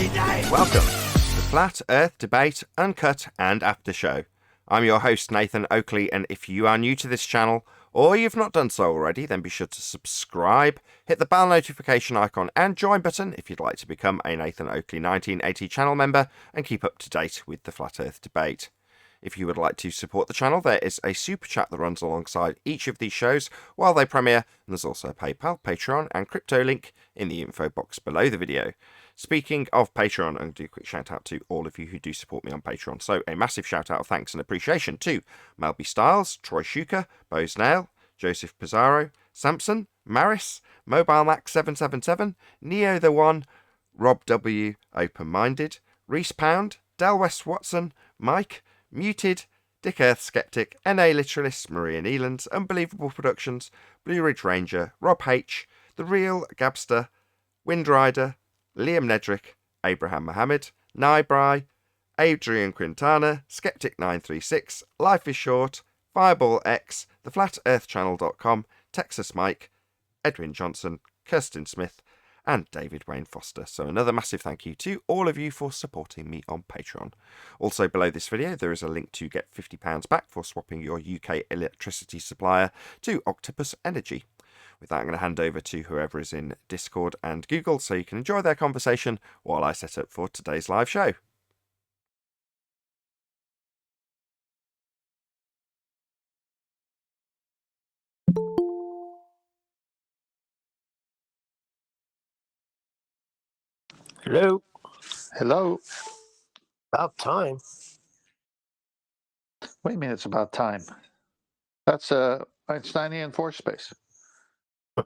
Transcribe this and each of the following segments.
Welcome to the Flat Earth Debate Uncut and After Show. I'm your host Nathan Oakley, and if you are new to this channel or you've not done so already, then be sure to subscribe, hit the bell notification icon and join button if you'd like to become a Nathan Oakley 1980 channel member and keep up to date with the Flat Earth Debate. If you would like to support the channel, there is a super chat that runs alongside each of these shows while they premiere, and there's also a PayPal, Patreon and crypto link in the info box below the video. Speaking of Patreon, I'm going to do a quick shout out to all of you who do support me on Patreon. So a massive shout out of thanks and appreciation to Melby Styles, Troy Shuka, Bose Nail, Joseph Pizarro, Samson, Maris, Mobile Max 777, Neo the One, Rob W, Open Minded, Reese Pound, Del West Watson, Mike, Muted, Dick Earth Skeptic, NA Literalist, Maria Neelands, Unbelievable Productions, Blue Ridge Ranger, Rob H, The Real Gabster, Windrider, Liam Nedrick, Abraham Mohammed, Nybri, Adrian Quintana, Skeptic936, Life is Short, Fireball X, TheFlatEarthChannel.com, Texas Mike, Edwin Johnson, Kirsten Smith, and David Wayne Foster. So another massive thank you to all of you for supporting me on Patreon. Also below this video there is a link to get £50 back for swapping your UK electricity supplier to Octopus Energy. With that, I'm going to hand over to whoever is in Discord and Google so you can enjoy their conversation while I set up for today's live show. Hello. Hello. About time. What do you mean it's about time? That's a Einsteinian force space. I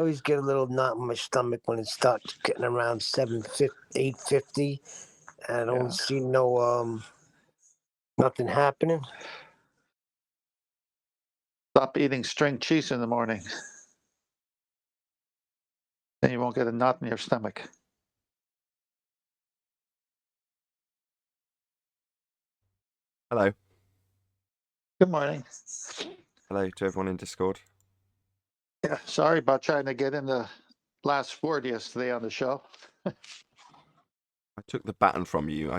always get a little knot in my stomach when it starts getting around 8:50, and I don't see nothing happening. Stop eating string cheese in the morning. Then you won't get a knot in your stomach. Hello. Good morning. Hello to everyone in Discord. Yeah, sorry about trying to get in the last word yesterday on the show. I took the baton from you.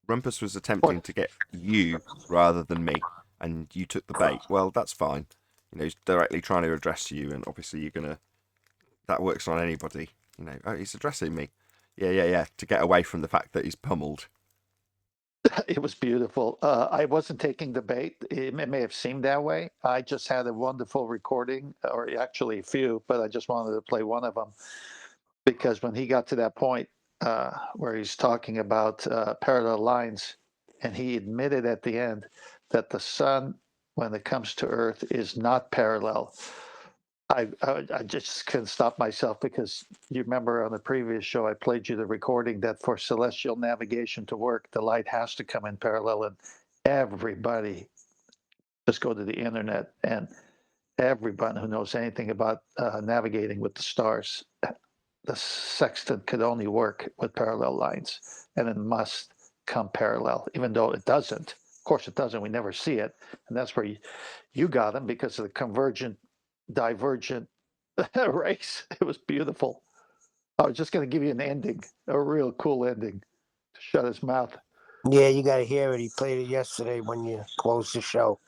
Rumpus was attempting to get you rather than me, and you took the bait. Well, that's fine. You know, he's directly trying to address you, and obviously you're gonna. That works on anybody. You know, oh, he's addressing me. Yeah. To get away from the fact that he's pummeled. It was beautiful. I wasn't taking the bait. It may have seemed that way. I just had a wonderful recording, or actually a few, but I just wanted to play one of them because when he got to that point where he's talking about parallel lines, and he admitted at the end that the sun, when it comes to Earth, is not parallel. I just couldn't stop myself because you remember on the previous show I played you the recording that for celestial navigation to work, the light has to come in parallel, and everybody just go to the internet and everyone who knows anything about navigating with the stars, the sextant could only work with parallel lines, and it must come parallel, even though it doesn't. Of course it doesn't. We never see it, and that's where you got him because of the convergent divergent race. It was beautiful. I was just going to give you an ending, a real cool ending to shut his mouth. Yeah, you got to hear it. He played it yesterday when you closed the show.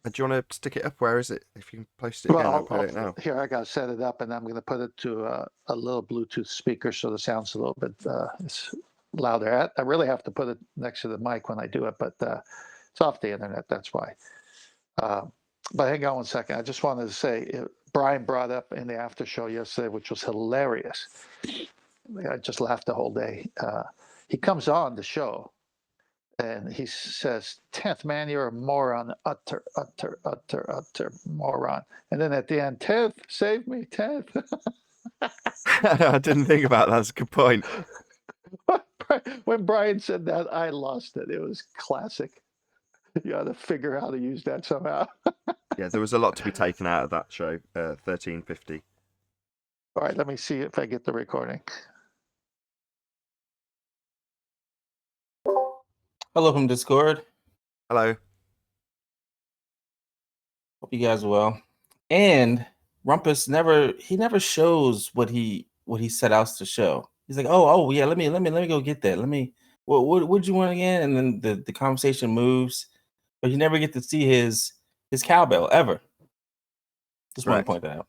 Do you want to stick it up? Where is it? If you can post it again, I'll put it now. Here, I got to set it up, and I'm going to put it to a little Bluetooth speaker so the sound's a little bit it's louder. I really have to put it next to the mic when I do it, but it's off the internet. That's why. But hang on one second. I just wanted to say, Brian brought up in the after show yesterday, which was hilarious. I just laughed the whole day. He comes on the show and he says, 10th man, you're a moron, utter moron. And then at the end, 10th, save me, 10th. I didn't think about that. That's a good point. When Brian said that, I lost it. It was classic. You got to figure out how to use that somehow. Yeah, there was a lot to be taken out of that show, 1350. All right, let me see if I get the recording. Hello from Discord. Hello. Hope you guys are well. And Rumpus never shows what what he set out to show. He's like, oh yeah, let me go get that. What'd you want again? And then the conversation moves, but you never get to see his cowbell ever. Just want to point that out.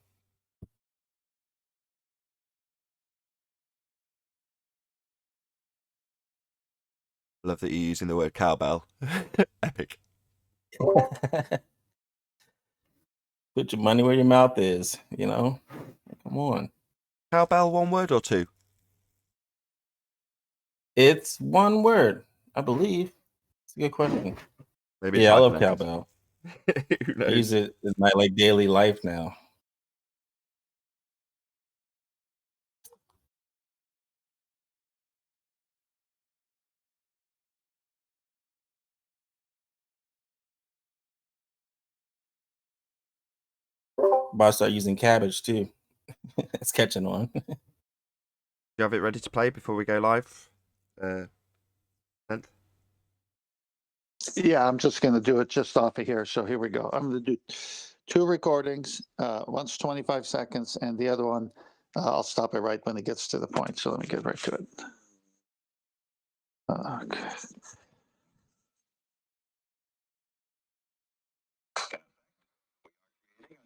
Love that you're using the word cowbell. Epic. Put your money where your mouth is, you know? Come on. Cowbell, one word or two? It's one word, I believe. It's a good question. Maybe I love cowbell. Who knows? I use it in my daily life now. But I start using cabbage too. It's catching on. Do you have it ready to play before we go live? Yeah, I'm just going to do it just off of here. So here we go. I'm going to do 2 recordings. One's 25 seconds, and the other one, I'll stop it right when it gets to the point. So let me get right to it. Okay.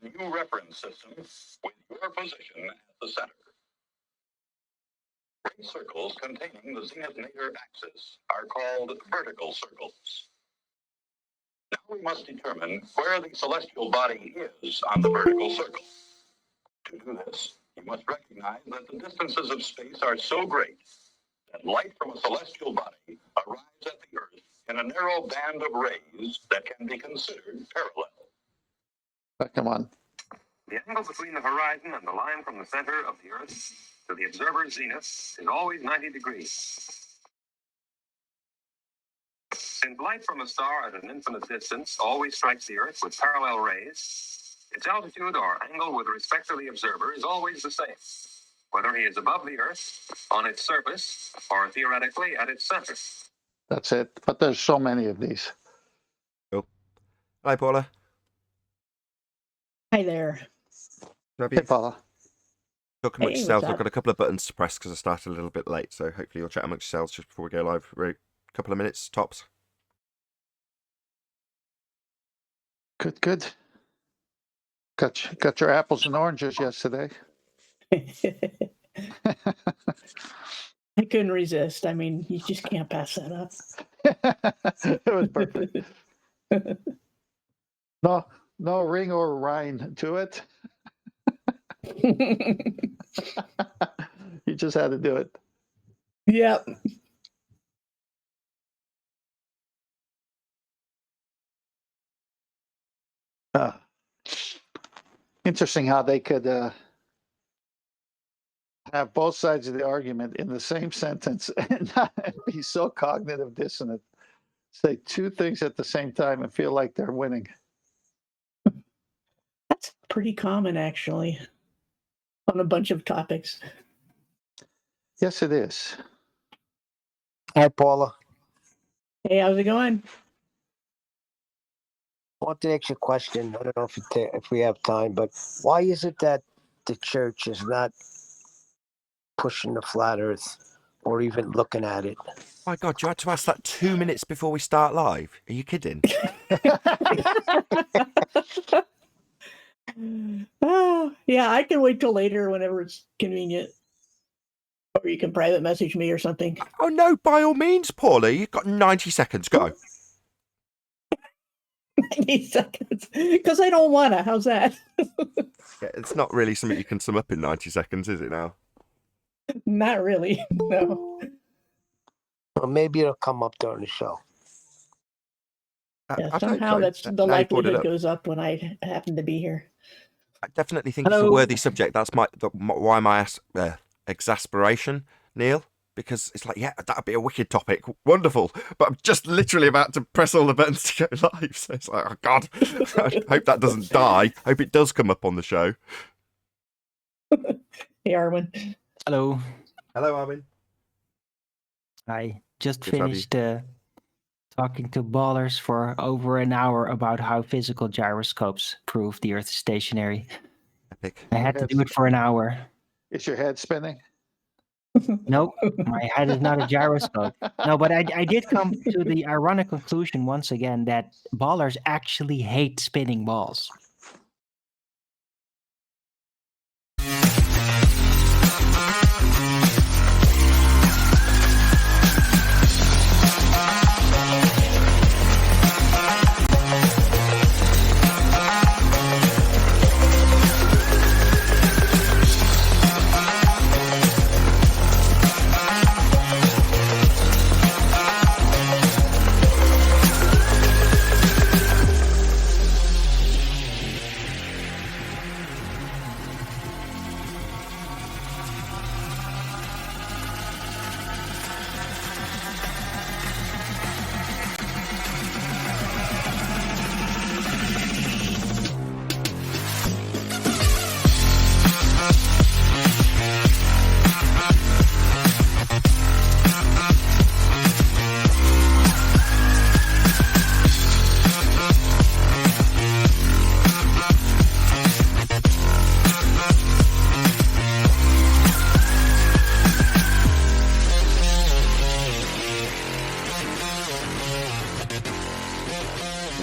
A new reference system with your position at the center. Great circles containing the zenith nadir axis are called vertical circles. Now we must determine where the celestial body is on the vertical circle. To do this, you must recognize that the distances of space are so great that light from a celestial body arrives at the Earth in a narrow band of rays that can be considered parallel. Come on. The angle between the horizon and the line from the center of the Earth to the observer's zenith is always 90 degrees. Since light from a star at an infinite distance always strikes the Earth with parallel rays, its altitude or angle with respect to the observer is always the same, whether he is above the Earth, on its surface, or theoretically at its center. That's it. But there's so many of these. Cool. Hi, Paula. Hi there. Hey, Paula. Talk amongst Hey, yourselves. what's I've up? got a couple of buttons to press because I started a little bit late, so hopefully you'll chat amongst yourselves just before we go live. We're a couple of minutes tops. Good. Got your apples and oranges yesterday. I couldn't resist. I mean, you just can't pass that up. It was perfect. No ring or rind to it. You just had to do it. Yep. Interesting how they could have both sides of the argument in the same sentence and not be so cognitive dissonant. Say 2 things at the same time and feel like they're winning. That's pretty common, actually, on a bunch of topics. Yes, it is. Hi, Paula. Hey, how's it going? I want to ask you a question. I don't know if we have time, but why is it that the church is not pushing the flat Earth or even looking at it? My God, you had to ask that 2 minutes before we start live. Are you kidding? Oh, yeah, I can wait till later whenever it's convenient. Or you can private message me or something. Oh, no, by all means, Paula. You've got 90 seconds. Go. 90 seconds. Because I don't want to. How's that? Yeah, it's not really something you can sum up in 90 seconds, is it now? Not really. No. Well, maybe it'll come up during the show. Yeah, I'd hope somehow so. that's Now the you brought it likelihood up. goes up when I happen to be here. I definitely think it's a Hello. worthy subject. That's why my exasperation, Neil, because it's like, yeah, that'd be a wicked topic. Wonderful. But I'm just literally about to press all the buttons to go live. So it's like, oh, God. I hope that doesn't die. Hope it does come up on the show. Hey, Arwen. Hello. Hello, Armin. I just Good to have you. finished talking to ballers for over an hour about how physical gyroscopes prove the Earth is stationary. Epic. I had to do it for an hour. Is your head spinning? Nope, my head is not a gyroscope. No, but I did come to the ironic conclusion once again that ballers actually hate spinning balls.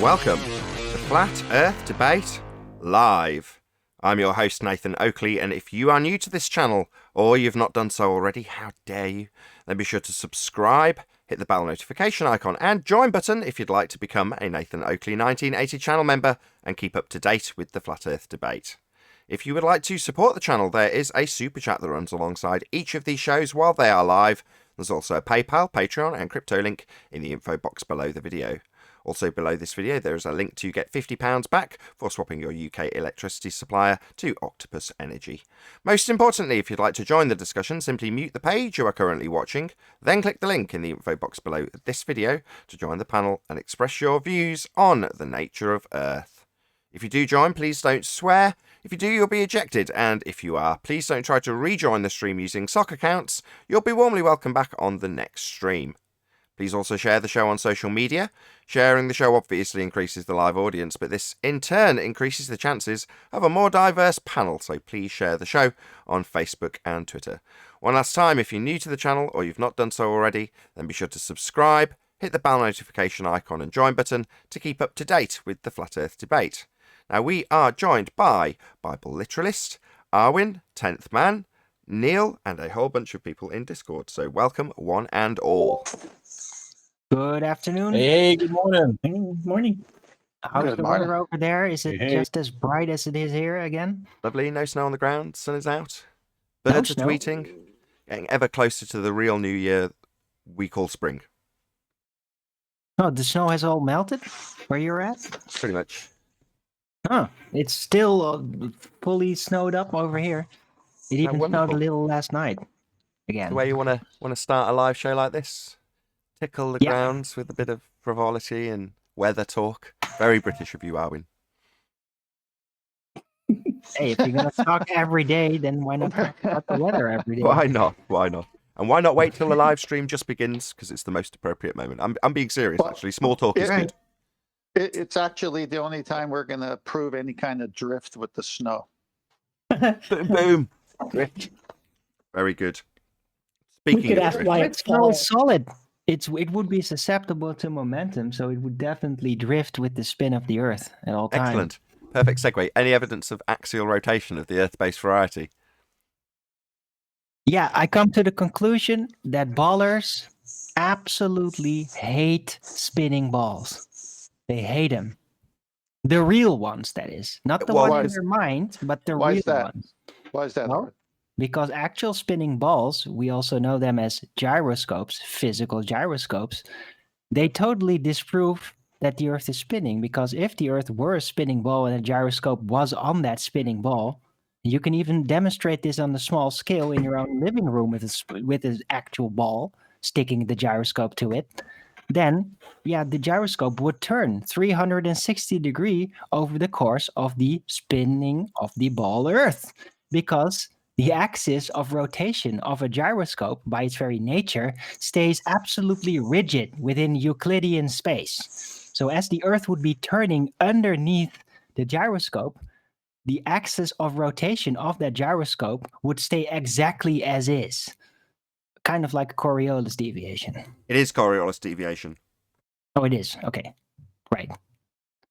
Welcome to Flat Earth Debate Live. I'm your host, Nathan Oakley, and if you are new to this channel, or you've not done so already, how dare you, then be sure to subscribe, hit the bell notification icon, and join button if you'd like to become a Nathan Oakley 1980 channel member and keep up to date with the Flat Earth Debate. If you would like to support the channel, there is a super chat that runs alongside each of these shows while they are live. There's also a PayPal, Patreon, and crypto link in the info box below the video. Also below this video there is a link to get £50 back for swapping your UK electricity supplier to Octopus Energy. Most importantly, if you'd like to join the discussion, simply mute the page you are currently watching, then click the link in the info box below this video to join the panel and express your views on the nature of Earth. If you do join, please don't swear. If you do, you'll be ejected, and if you are, please don't try to rejoin the stream using sock accounts. You'll be warmly welcome back on the next stream. Please also share the show on social media. Sharing the show obviously increases the live audience, but this in turn increases the chances of a more diverse panel, so please share the show on Facebook and Twitter. One last time, if you're new to the channel or you've not done so already, then be sure to subscribe, hit the bell notification icon and join button to keep up to date with the Flat Earth Debate. Now we are joined by Bible Literalist, Arwin, 10th Man, Neil, and a whole bunch of people in Discord, so welcome one and all. Good afternoon. Hey, good morning. Morning. How's Good the morning. weather over there? Is it Hey. just as bright as it is here again? Lovely, no snow on the ground, sun is out, No birds are snow. tweeting, getting ever closer to the real new year we call spring, Oh, the snow has all melted where you're at? pretty much. Huh. It's still fully snowed up over here. It even snowed wonderful. a little last night. Again. The way you want to start a live show like this, tickle the Yeah. grounds with a bit of frivolity and weather talk. Very British of you, Arwin. Hey, if you're gonna talk every day, then why not talk about the weather every day? Why not? Why not? And why not wait till the live stream just begins? Because it's the most appropriate moment. I'm being serious, Well, actually. Small talk is yeah. good. It's actually the only time we're going to prove any kind of drift with the snow. Boom, boom. Drift. Very good. We Speaking could of ask drift, why It's it's fall. solid. It would be susceptible to momentum, so it would definitely drift with the spin of the Earth at all times. excellent. Perfect segue. Any evidence of axial rotation of the Earth-based variety? Yeah, I come to the conclusion that ballers absolutely hate spinning balls. They hate them. The real ones, that is. Not the Well, ones why in is- their mind, but the why real is that? ones. Why is that? Well, Howard? because actual spinning balls, we also know them as gyroscopes, physical gyroscopes, they totally disprove that the Earth is spinning. Because if the Earth were a spinning ball and a gyroscope was on that spinning ball, you can even demonstrate this on a small scale in your own living room with an actual ball, sticking the gyroscope to it. Then, yeah, the gyroscope would turn 360 degrees over the course of the spinning of the ball Earth, because the axis of rotation of a gyroscope, by its very nature, stays absolutely rigid within Euclidean space. So as the Earth would be turning underneath the gyroscope, the axis of rotation of that gyroscope would stay exactly as is. Kind of like a Coriolis deviation. It is Coriolis deviation. Oh, it is. Okay. Right.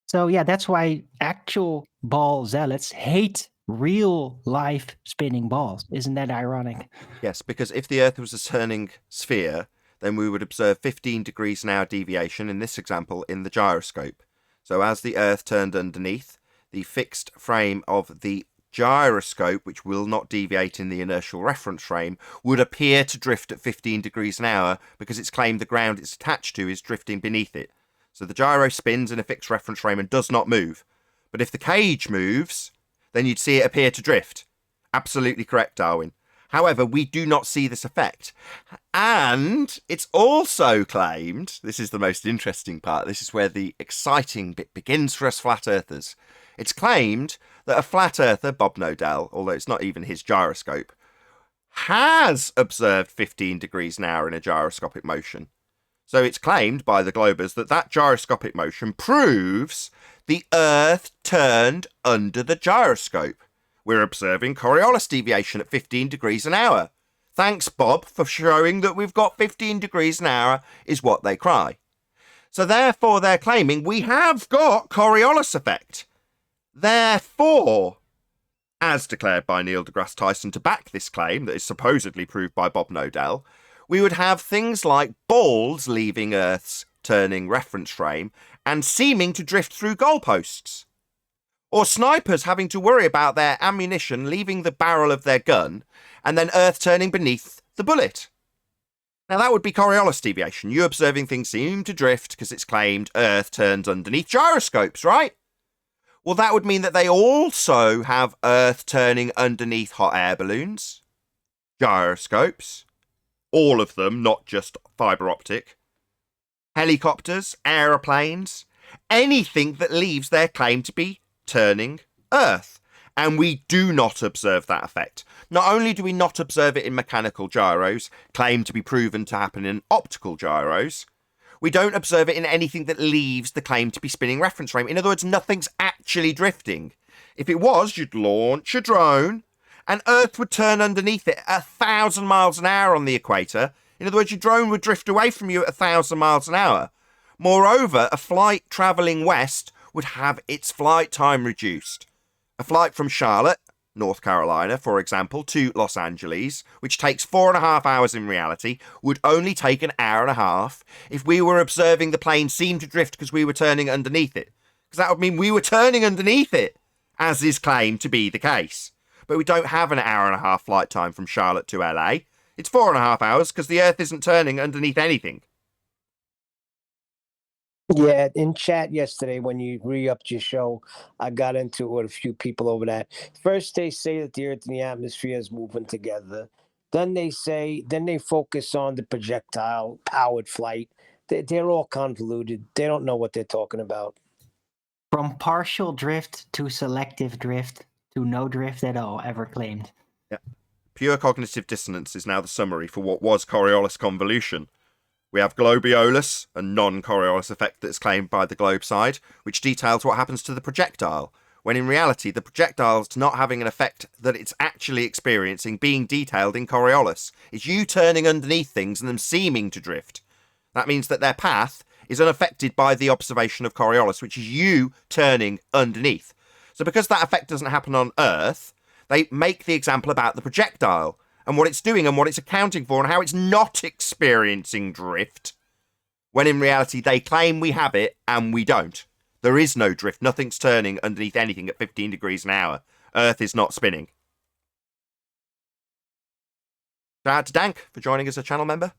So yeah, that's why actual ball zealots hate real life spinning balls. Isn't that ironic? Yes, because if the Earth was a turning sphere, then we would observe 15 degrees an hour deviation, in this example, in the gyroscope. So as the Earth turned underneath, the fixed frame of the gyroscope, which will not deviate in the inertial reference frame, would appear to drift at 15 degrees an hour because it's claimed the ground it's attached to is drifting beneath it. So the gyro spins in a fixed reference frame and does not move. But if the cage moves, then you'd see it appear to drift. Absolutely correct, Darwin. However, we do not see this effect. And it's also claimed, this is the most interesting part, this is where the exciting bit begins for us flat earthers. It's claimed that a flat earther, Bob Nodell, although it's not even his gyroscope, has observed 15 degrees an hour in a gyroscopic motion. So it's claimed by the Globers that that gyroscopic motion proves the Earth turned under the gyroscope. We're observing Coriolis deviation at 15 degrees an hour. Thanks, Bob, for showing that we've got 15 degrees an hour is what they cry. So therefore they're claiming we have got Coriolis effect. Therefore, as declared by Neil deGrasse Tyson to back this claim that is supposedly proved by Bob Nodell, we would have things like balls leaving Earth's turning reference frame and seeming to drift through goalposts. Or snipers having to worry about their ammunition leaving the barrel of their gun and then Earth turning beneath the bullet. Now that would be Coriolis deviation. You observing things seem to drift because it's claimed Earth turns underneath gyroscopes, right? Well, that would mean that they also have Earth turning underneath hot air balloons, gyroscopes, all of them, not just fibre optic, helicopters, aeroplanes, anything that leaves their claim to be turning Earth. And we do not observe that effect. Not only do we not observe it in mechanical gyros, claimed to be proven to happen in optical gyros, we don't observe it in anything that leaves the claim to be spinning reference frame. In other words, nothing's actually drifting. If it was, you'd launch a drone and Earth would turn underneath it at 1,000 miles an hour on the equator. In other words, your drone would drift away from you at 1,000 miles an hour. Moreover, a flight travelling west would have its flight time reduced. A flight from Charlotte, North Carolina, for example, to Los Angeles, which takes 4.5 hours in reality, would only take an hour and a half if we were observing the plane seem to drift because we were turning underneath it. Because that would mean we were turning underneath it, as is claimed to be the case. But we don't have an hour and a half flight time from Charlotte to LA. It's 4.5 hours because the Earth isn't turning underneath anything. Yeah, in chat yesterday when you re-upped your show, I got into it with a few people over that. First, they say that the Earth and the atmosphere is moving together. Then they focus on the projectile-powered flight. They're all convoluted. They don't know what they're talking about. From partial drift to selective drift to no drift at all ever claimed. Yeah. Pure cognitive dissonance is now the summary for what was Coriolis convolution. We have globiolus, a non-Coriolis effect that's claimed by the globe side, which details what happens to the projectile, when in reality the projectile's not having an effect that it's actually experiencing being detailed in Coriolis. It's you turning underneath things and them seeming to drift. That means that their path is unaffected by the observation of Coriolis, which is you turning underneath. So because that effect doesn't happen on Earth, they make the example about the projectile and what it's doing and what it's accounting for and how it's not experiencing drift, when in reality they claim we have it and we don't. There is no drift. Nothing's turning underneath anything at 15 degrees an hour. Earth is not spinning. Shout out to Dank for joining as a channel member.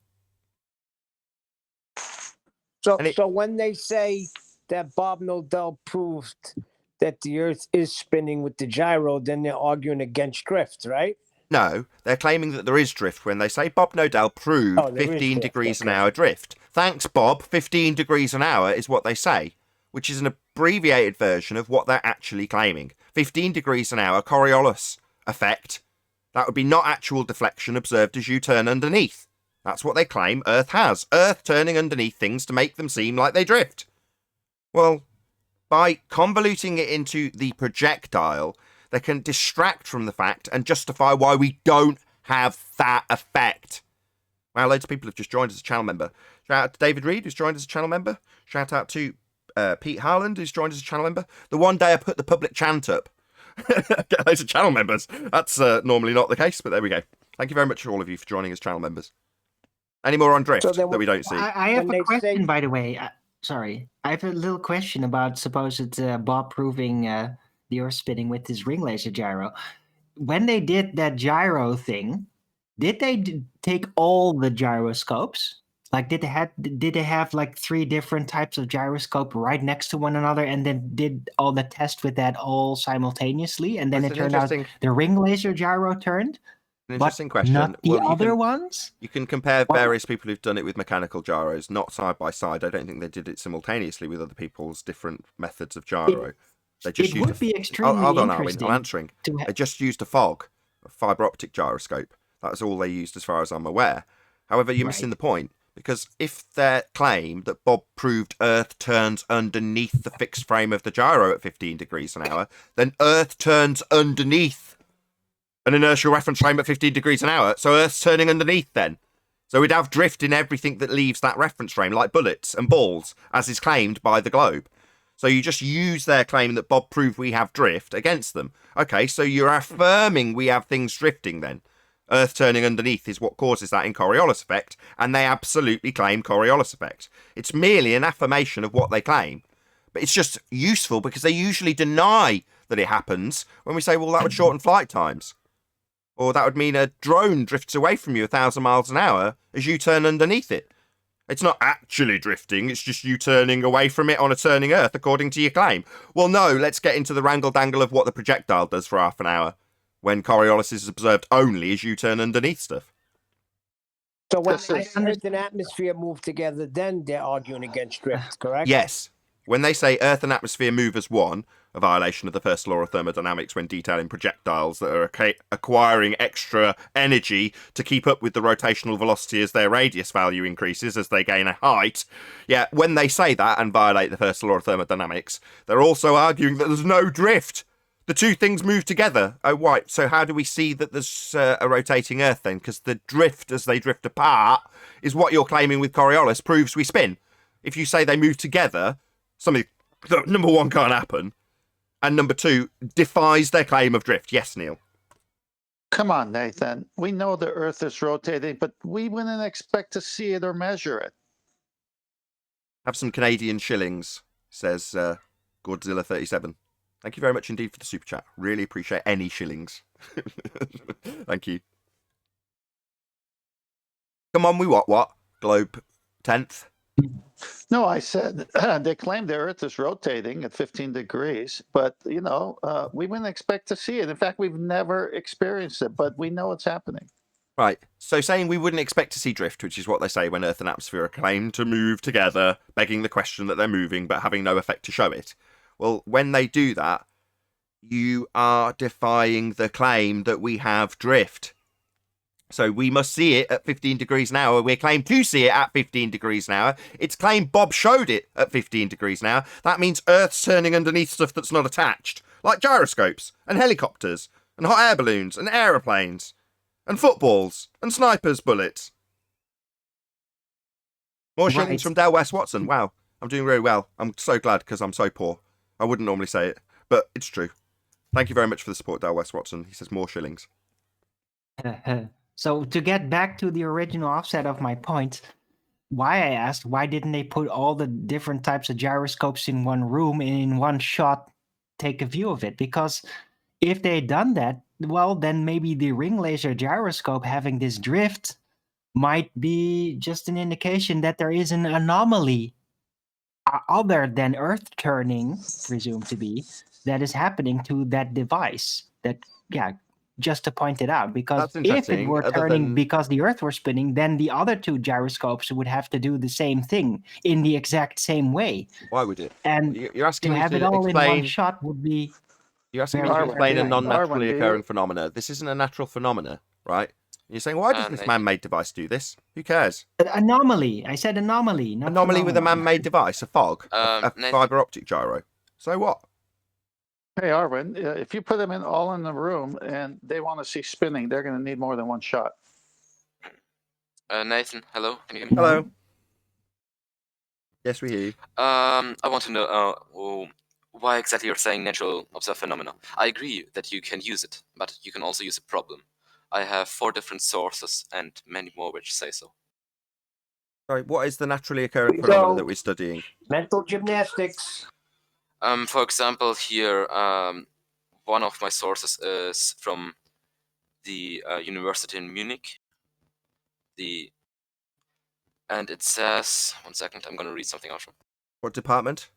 So when they say that Bob Nodell proved that the Earth is spinning with the gyro, then they're arguing against drift, right? No, they're claiming that there is drift when they say Bob Nodell proved 15 degrees an hour drift. Thanks, Bob. 15 degrees an hour is what they say, which is an abbreviated version of what they're actually claiming. 15 degrees an hour Coriolis effect. That would be not actual deflection observed as you turn underneath. That's what they claim Earth has. Earth turning underneath things to make them seem like they drift. Well, by convoluting it into the projectile, They can distract from the fact and justify why we don't have that effect. Wow, loads of people have just joined as a channel member. Shout out to David Reed, who's joined as a channel member. Shout out to Pete Harland, who's joined as a channel member. The one day I put the public chant up. Get loads of channel members. That's normally not the case, but there we go. Thank you very much, all of you, for joining as channel members. Any more on drift that we don't see? I have When a they question, say- by the way. Sorry. I have a little question about supposed Bob proving the Earth spinning with his ring laser gyro. When they did that gyro thing, did they take all the gyroscopes? Like, did they have like 3 different types of gyroscope right next to one another, and then did all the tests with that all simultaneously, and then That's it an turned out interesting- the ring laser gyro turned, An but interesting question. not the Well, other ones? You can compare Well- various people who've done it with mechanical gyros, not side by side. I don't think they did it simultaneously with other people's different methods of gyro. They just It used would be extremely Hold on, Arwin, interesting I'm answering. to They just used a fog, a fibre optic gyroscope. That's all they used as far as I'm aware. However, you're missing the point, because if their claim that Bob proved Earth turns underneath the fixed frame of the gyro at 15 degrees an hour, then Earth turns underneath an inertial reference frame at 15 degrees an hour, so Earth's turning underneath then. So we'd have drift in everything that leaves that reference frame, like bullets and balls, as is claimed by the globe. So you just use their claim that Bob proved we have drift against them. Okay, so you're affirming we have things drifting then. Earth turning underneath is what causes that in Coriolis effect, and they absolutely claim Coriolis effect. It's merely an affirmation of what they claim. But it's just useful because they usually deny that it happens when we say, well, that would shorten flight times. Or that would mean a drone drifts away from you 1,000 miles an hour as you turn underneath it. It's not actually drifting, it's just you turning away from it on a turning Earth, according to your claim. Well, no, let's get into the wrangle-dangle of what the projectile does for half an hour, when Coriolis is observed only as you turn underneath stuff. So when This is- Earth and atmosphere move together, then they're arguing against drift, correct? Yes. When they say Earth and atmosphere move as one, a violation of the first law of thermodynamics when detailing projectiles that are acquiring extra energy to keep up with the rotational velocity as their radius value increases as they gain a height. Yeah, when they say that and violate the first law of thermodynamics, they're also arguing that there's no drift. The two things move together. Oh, right. So how do we see that there's a rotating Earth then? Because the drift as they drift apart is what you're claiming with Coriolis proves we spin. If you say they move together, something that, number one, can't happen, and number two, defies their claim of drift. Yes, Neil. Come on, Nathan. We know the Earth is rotating, but we wouldn't expect to see it or measure it. Have some Canadian shillings, says Godzilla37. Thank you very much indeed for the super chat. Really appreciate any shillings. Thank you. Come on, we what? Globe 10th. No, I said they claim the Earth is rotating at 15 degrees, but we wouldn't expect to see it. In fact, we've never experienced it, but we know it's happening. Right. So saying we wouldn't expect to see drift, which is what they say when Earth and atmosphere are claimed to move together, begging the question that they're moving but having no effect to show it. Well, when they do that, you are defying the claim that we have drift. So we must see it at 15 degrees an hour. We're claimed to see it at 15 degrees an hour. It's claimed Bob showed it at 15 degrees an hour. That means Earth's turning underneath stuff that's not attached, like gyroscopes and helicopters and hot air balloons and aeroplanes and footballs and snipers' bullets. More shillings Right. from Del West Watson. Wow, I'm doing really well. I'm so glad because I'm so poor. I wouldn't normally say it, but it's true. Thank you very much for the support, Del West Watson. He says more shillings. So to get back to the original offset of my point, why I asked why didn't they put all the different types of gyroscopes in one room and in one shot take a view of it? Because if they had done that, well, then maybe the ring laser gyroscope having this drift might be just an indication that there is an anomaly other than Earth turning, presumed to be, that is happening to that device. That, yeah, just to point it out, because That's if it interesting, were other turning than- because the Earth were spinning, then the other two gyroscopes would have to do the same thing in the exact same way. Why would it? And You're asking to me have to it all in one explain. shot would be You're asking me very to explain a different. non-naturally Arwen, do occurring you- phenomena. This isn't a natural phenomena, right? You're saying, why does this man-made device do this? Who cares? anomaly. I said anomaly, not Anomaly with a phenomenon. man-made device, a fog, a Nathan- fibre optic gyro. So what? Hey, Arvin, if you put them all in the room and they want to see spinning, they're going to need more than one shot. Nathan, hello. Can you hear me? Hello. Yes, we hear you. I want to know why exactly you're saying natural observed phenomena. I agree that you can use it, but you can also use a problem. I have 4 different sources and many more which say so. Sorry, what is the naturally occurring We phenomena go. that we're studying? Mental gymnastics. For example, here, one of my sources is from the University in Munich. And it says, one second, I'm going to read something out from. What department?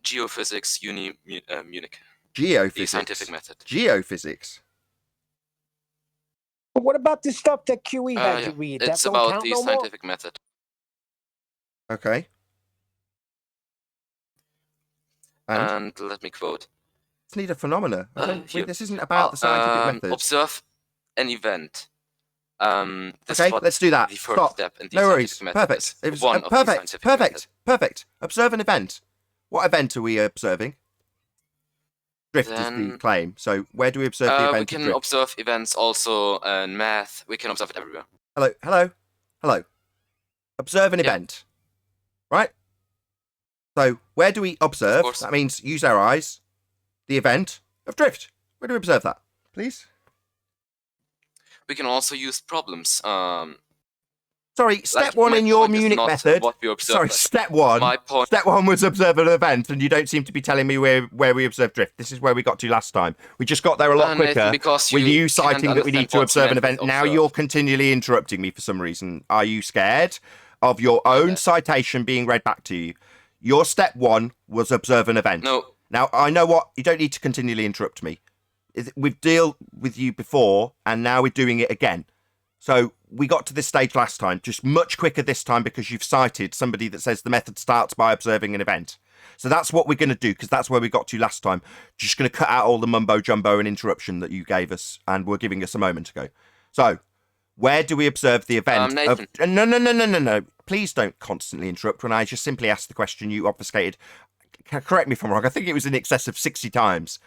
Geophysics, Munich. Geophysics. The scientific method. Geophysics. But what about the stuff that QE had Yeah, you read? it's that don't about count the no more? scientific method. Okay. And? Let me quote. Let's need a phenomena. Here. This isn't about the scientific method. Observe an event. Okay, let's do that. The first Stop. step in the No worries. scientific method Perfect. is It was one of the perfect. scientific Perfect. method. Perfect. Observe an event. What event are we observing? Drift is the Then, claim. So where do we observe the event? we of can drift? observe events also in math. We can observe it everywhere. Hello. Hello. Hello. Observe an Yeah. event. Right? So where do we observe? course. That means use our eyes. The event of drift. Where do we observe that? Please? We can also use problems. Sorry, step Like, one my in your point is Munich not method. what we observe, Sorry, but step one. my point. Step one was observe an event, and you don't seem to be telling me where we observed drift. This is where we got to last time. We just got there a lot Nathan, quicker because with you can't citing that we need understand to what's observe an meant with event. Now observe. you're continually interrupting me for some reason. Are you scared of your own Okay. citation being read back to you? Your step one was observe an event. No. Now, I know what, you don't need to continually interrupt me. We've dealt with you before, and now we're doing it again. So we got to this stage last time, just much quicker this time because you've cited somebody that says the method starts by observing an event. So that's what we're going to do, because that's where we got to last time. Just going to cut out all the mumbo jumbo and interruption that you gave us and were giving us a moment ago. So where do we observe the event? Nathan. No. Please don't constantly interrupt when I just simply ask the question you obfuscated. Correct me if I'm wrong. I think it was in excess of 60 times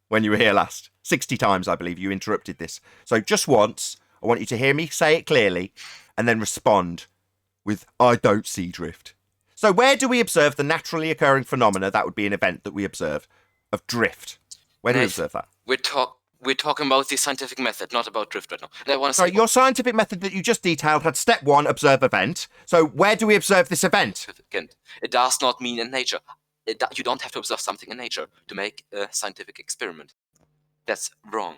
when you were here last. 60 times, I believe, you interrupted this. So just once, I want you to hear me say it clearly and then respond with, I don't see drift. So where do we observe the naturally occurring phenomena, that would be an event that we observe, of drift? Where do we Nathan, observe that? We're talking about the scientific method, not about drift right now. And I want to Sorry, say your scientific method that you just detailed had step one, observe event. So where do we observe this event? again, it does not mean in nature. You don't have to observe something in nature to make a scientific experiment. That's wrong.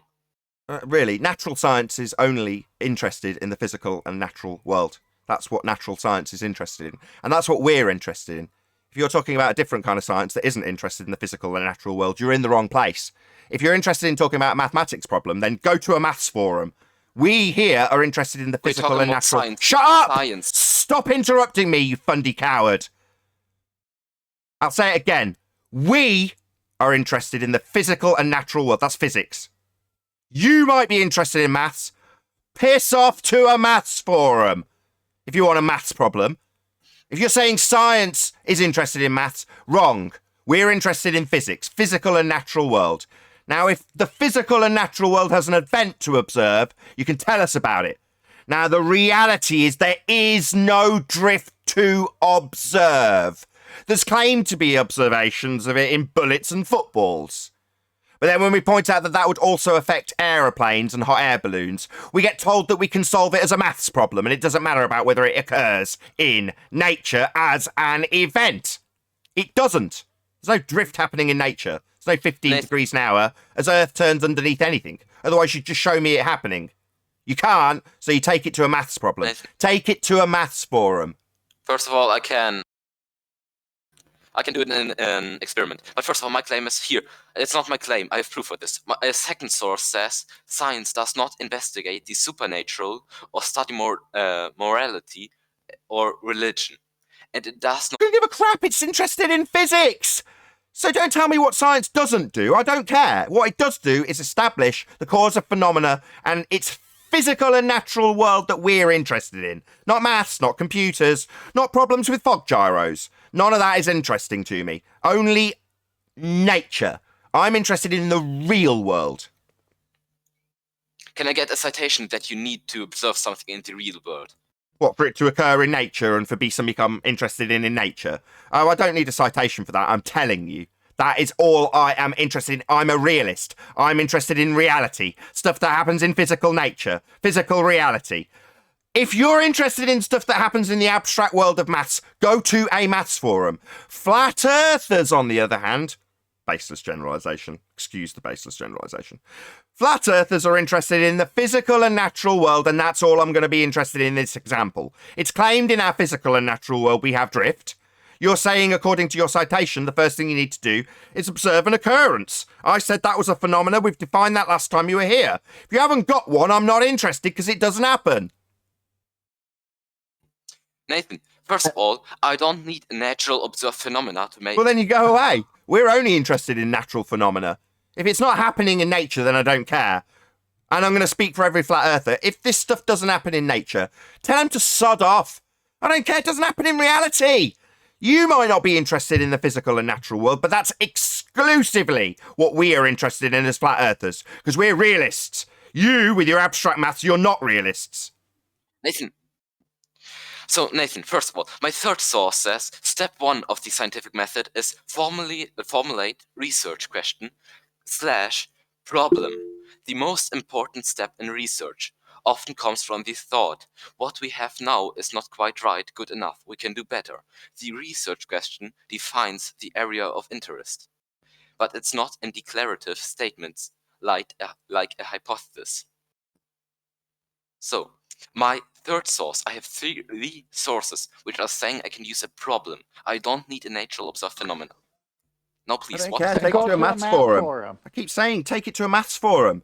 Really, natural science is only interested in the physical and natural world. That's what natural science is interested in. And that's what we're interested in. If you're talking about a different kind of science that isn't interested in the physical and natural world, you're in the wrong place. If you're interested in talking about a mathematics problem, then go to a maths forum. We here are interested in the We're physical talking and about natural. science. Shut up! Science. Stop interrupting me, you fundy coward. I'll say it again. We are interested in the physical and natural world. That's physics. You might be interested in maths. Piss off to a maths forum if you want a maths problem. If you're saying science is interested in maths, wrong. We're interested in physics, physical and natural world. Now, if the physical and natural world has an event to observe, you can tell us about it. Now, the reality is there is no drift to observe. There's claimed to be observations of it in bullets and footballs. But then when we point out that that would also affect aeroplanes and hot air balloons, we get told that we can solve it as a maths problem, and it doesn't matter about whether it occurs in nature as an event. It doesn't. There's no drift happening in nature. There's no 15 degrees an hour as Earth turns underneath anything. Otherwise, you'd just show me it happening. You can't, so you take it to a maths problem. Take it to a maths forum. First of all, I can do it in an experiment. But first of all, my claim is here. It's not my claim. I have proof for this. A second source says science does not investigate the supernatural or study morality or religion. And it does not... I don't give a crap. It's interested in physics. So don't tell me what science doesn't do. I don't care. What it does do is establish the cause of phenomena, and it's physical and natural world that we're interested in. Not maths, not computers, not problems with fog gyros. None of that is interesting to me. Only nature. I'm interested in the real world. Can I get a citation that you need to observe something in the real world? What, for it to occur in nature and for be something I'm interested in nature? Oh, I don't need a citation for that. I'm telling you. That is all I am interested in. I'm a realist. I'm interested in reality. Stuff that happens in physical nature. Physical reality. If you're interested in stuff that happens in the abstract world of maths, go to a maths forum. Flat earthers, on the other hand, baseless generalization. Excuse the baseless generalization. Flat earthers are interested in the physical and natural world, and that's all I'm going to be interested in this example. It's claimed in our physical and natural world we have drift. You're saying, according to your citation, the first thing you need to do is observe an occurrence. I said that was a phenomena. We've defined that last time you were here. If you haven't got one, I'm not interested because it doesn't happen. Nathan, first of all, I don't need natural observed phenomena to make... Well, then you go away. We're only interested in natural phenomena. If it's not happening in nature, then I don't care. And I'm going to speak for every flat earther. If this stuff doesn't happen in nature, tell them to sod off. I don't care. It doesn't happen in reality. You might not be interested in the physical and natural world, but that's exclusively what we are interested in as flat earthers, because we're realists. You, with your abstract maths, you're not realists. Nathan, first of all, my third source says step 1 of the scientific method is formulate research question / problem. The most important step in research often comes from the thought, what we have now is not quite right, good enough, we can do better. The research question defines the area of interest, but it's not in declarative statements like a hypothesis. So, my third source, I have three sources which are saying I can use a problem. I don't need a natural observed phenomenon. Now, please, I don't what? care. Take it to a maths forum. I keep saying, take it to a maths forum.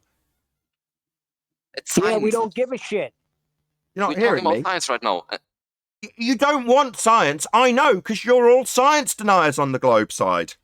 It's science. Yeah, we don't give a shit. You're not We're hearing talking me. about science right now. You don't want science. I know, because you're all science deniers on the globe side.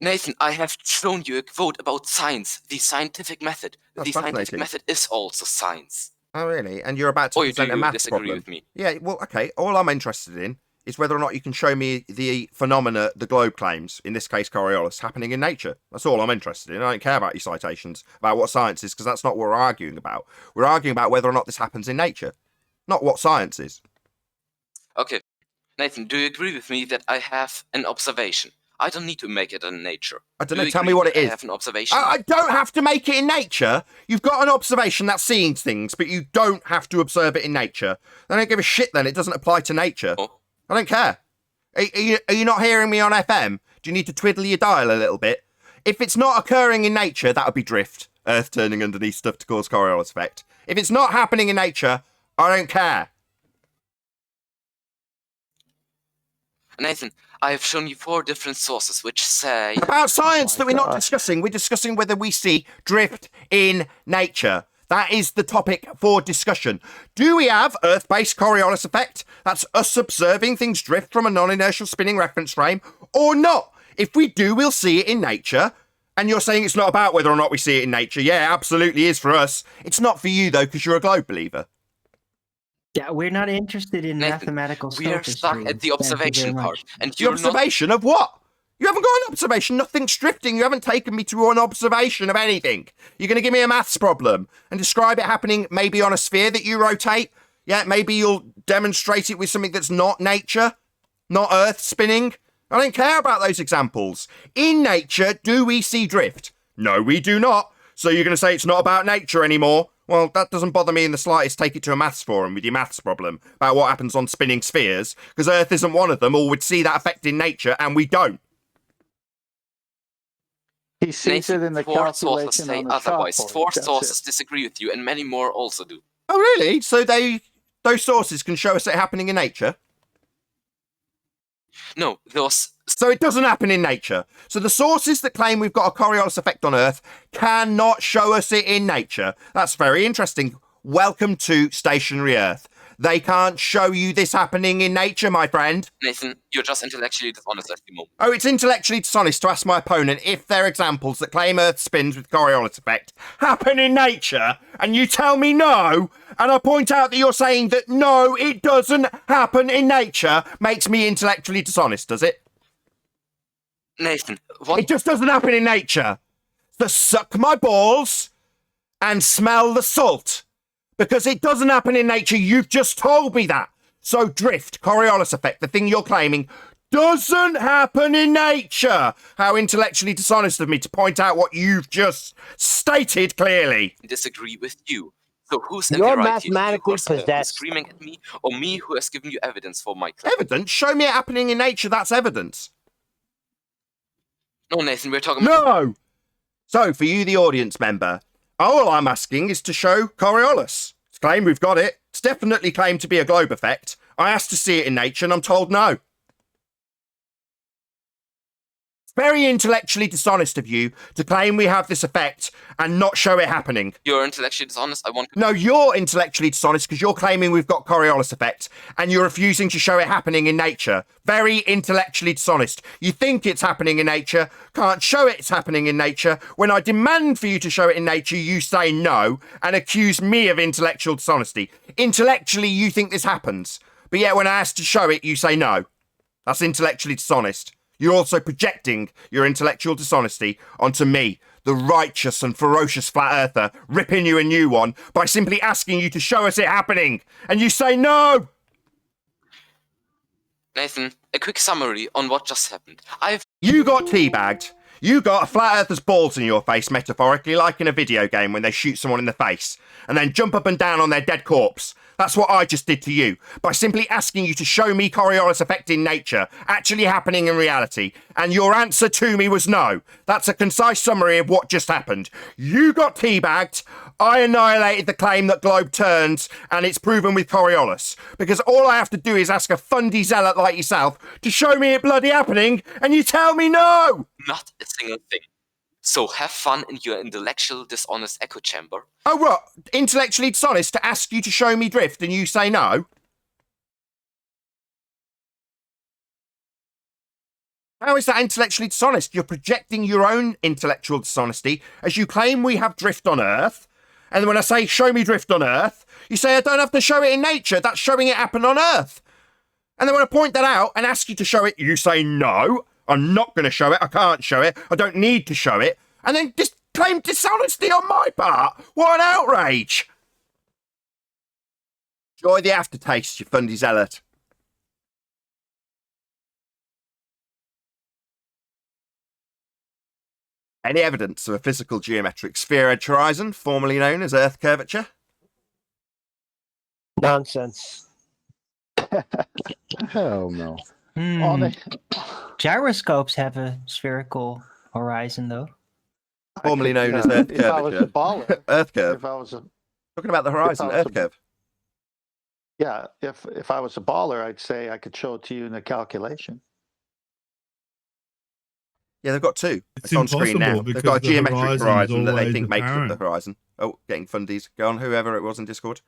Nathan, I have shown you a quote about science, the scientific method. That's The scientific fascinating. method is also science. Oh, really? And you're about to Or do present a you maths disagree problem. with me? Yeah, well, okay. All I'm interested in is whether or not you can show me the phenomena the globe claims, in this case Coriolis, happening in nature. That's all I'm interested in. I don't care about your citations about what science is, because that's not what we're arguing about. We're arguing about whether or not this happens in nature, not what science is. Okay. Nathan, do you agree with me that I have an observation? I don't need to make it in nature. I don't Do know, you tell me agree what that it I is. have an observation. I don't have to make it in nature. You've got an observation that's seeing things, but you don't have to observe it in nature. I don't give a shit then. It doesn't apply to nature. Oh. I don't care. Are you not hearing me on FM? Do you need to twiddle your dial a little bit? If it's not occurring in nature, that would be drift. Earth turning underneath stuff to cause Coriolis effect. If it's not happening in nature, I don't care. Nathan, I have shown you 4 different sources which say... About science that we're not God. discussing. We're discussing whether we see drift in nature. That is the topic for discussion. Do we have Earth-based Coriolis effect? That's us observing things drift from a non-inertial spinning reference frame, or not? If we do, we'll see it in nature. And you're saying it's not about whether or not we see it in nature. Yeah, it absolutely is for us. It's not for you, though, because you're a globe believer. Yeah, we're not interested in Nathan, mathematical we are stuck sophistry. at the Thank you observation very part. much. And The you're not... observation of what? You haven't got an observation. Nothing's drifting. You haven't taken me to an observation of anything. You're going to give me a maths problem and describe it happening maybe on a sphere that you rotate. Yeah, maybe you'll demonstrate it with something that's not nature, not Earth spinning. I don't care about those examples. In nature, do we see drift? No, we do not. So you're going to say it's not about nature anymore? Well, that doesn't bother me in the slightest. Take it to a maths forum with your maths problem about what happens on spinning spheres, because Earth isn't one of them, or would see that effect in nature, and we don't. He sees Nathan, it in the 4 sources calculation say on the otherwise. chalkboard. 4 That's sources it. disagree with you, and many more also do. Oh, really? So those sources can show us it happening in nature? No, those... So it doesn't happen in nature. So the sources that claim we've got a Coriolis effect on Earth cannot show us it in nature. That's very interesting. Welcome to stationary Earth. They can't show you this happening in nature, my friend. Nathan, you're just intellectually dishonest at the moment. Oh, it's intellectually dishonest to ask my opponent if their examples that claim Earth spins with Coriolis effect happen in nature, and you tell me no, and I point out that you're saying that no, it doesn't happen in nature, makes me intellectually dishonest, does it? Nathan, what? It just doesn't happen in nature. So suck my balls and smell the salt. Because it doesn't happen in nature, you've just told me that. So drift, Coriolis effect, the thing you're claiming, doesn't happen in nature. How intellectually dishonest of me to point out what you've just stated clearly. I disagree with you. So who's You're in the right here? mathematically You who is possessed. screaming at me, or me who has given you evidence for my claim? Evidence? Show me it happening in nature, that's evidence. No, Nathan, we're talking No! So, for you, the audience member, all I'm asking is to show Coriolis. It's claimed we've got it. It's definitely claimed to be a globe effect. I asked to see it in nature and I'm told no. It's very intellectually dishonest of you to claim we have this effect and not show it happening. You're intellectually dishonest. I want. No, you're intellectually dishonest because you're claiming we've got Coriolis effect and you're refusing to show it happening in nature. Very intellectually dishonest. You think it's happening in nature, can't show it's happening in nature. When I demand for you to show it in nature, you say no and accuse me of intellectual dishonesty. Intellectually, you think this happens, but yet when I ask to show it, you say no. That's intellectually dishonest. You're also projecting your intellectual dishonesty onto me, the righteous and ferocious flat earther, ripping you a new one by simply asking you to show us it happening. And you say no! Nathan, a quick summary on what just happened. You got teabagged. You got a flat earther's balls in your face, metaphorically, like in a video game when they shoot someone in the face, and then jump up and down on their dead corpse. That's what I just did to you, by simply asking you to show me Coriolis effect in nature, actually happening in reality, and your answer to me was no. That's a concise summary of what just happened. You got teabagged, I annihilated the claim that globe turns, and it's proven with Coriolis, because all I have to do is ask a fundy zealot like yourself to show me it bloody happening, and you tell me no! Not a single thing. So have fun in your intellectual dishonest echo chamber. Oh, what? Intellectually dishonest to ask you to show me drift and you say no? How is that intellectually dishonest? You're projecting your own intellectual dishonesty as you claim we have drift on Earth. And when I say show me drift on Earth, you say I don't have to show it in nature. That's showing it happen on Earth. And then when I point that out and ask you to show it, you say no. I'm not going to show it. I can't show it. I don't need to show it. And then just claim dishonesty on my part. What an outrage. Enjoy the aftertaste, you fundy zealot. Any evidence of a physical geometric sphere edge horizon, formerly known as Earth curvature? Nonsense. Hell no. Gyroscopes have a spherical horizon, though. Formerly known as Earth If I was a curvature. baller, Earth curve. if I was a Talking about the horizon, if I was Earth curve. yeah, if I was a baller, I'd say I could show it to you in a calculation. Yeah, they've got two. It's on screen now. impossible They've got a because the geometric horizon's horizon that they always think makes up the apparent. horizon. Oh, getting fundies. Go on, whoever it was in Discord.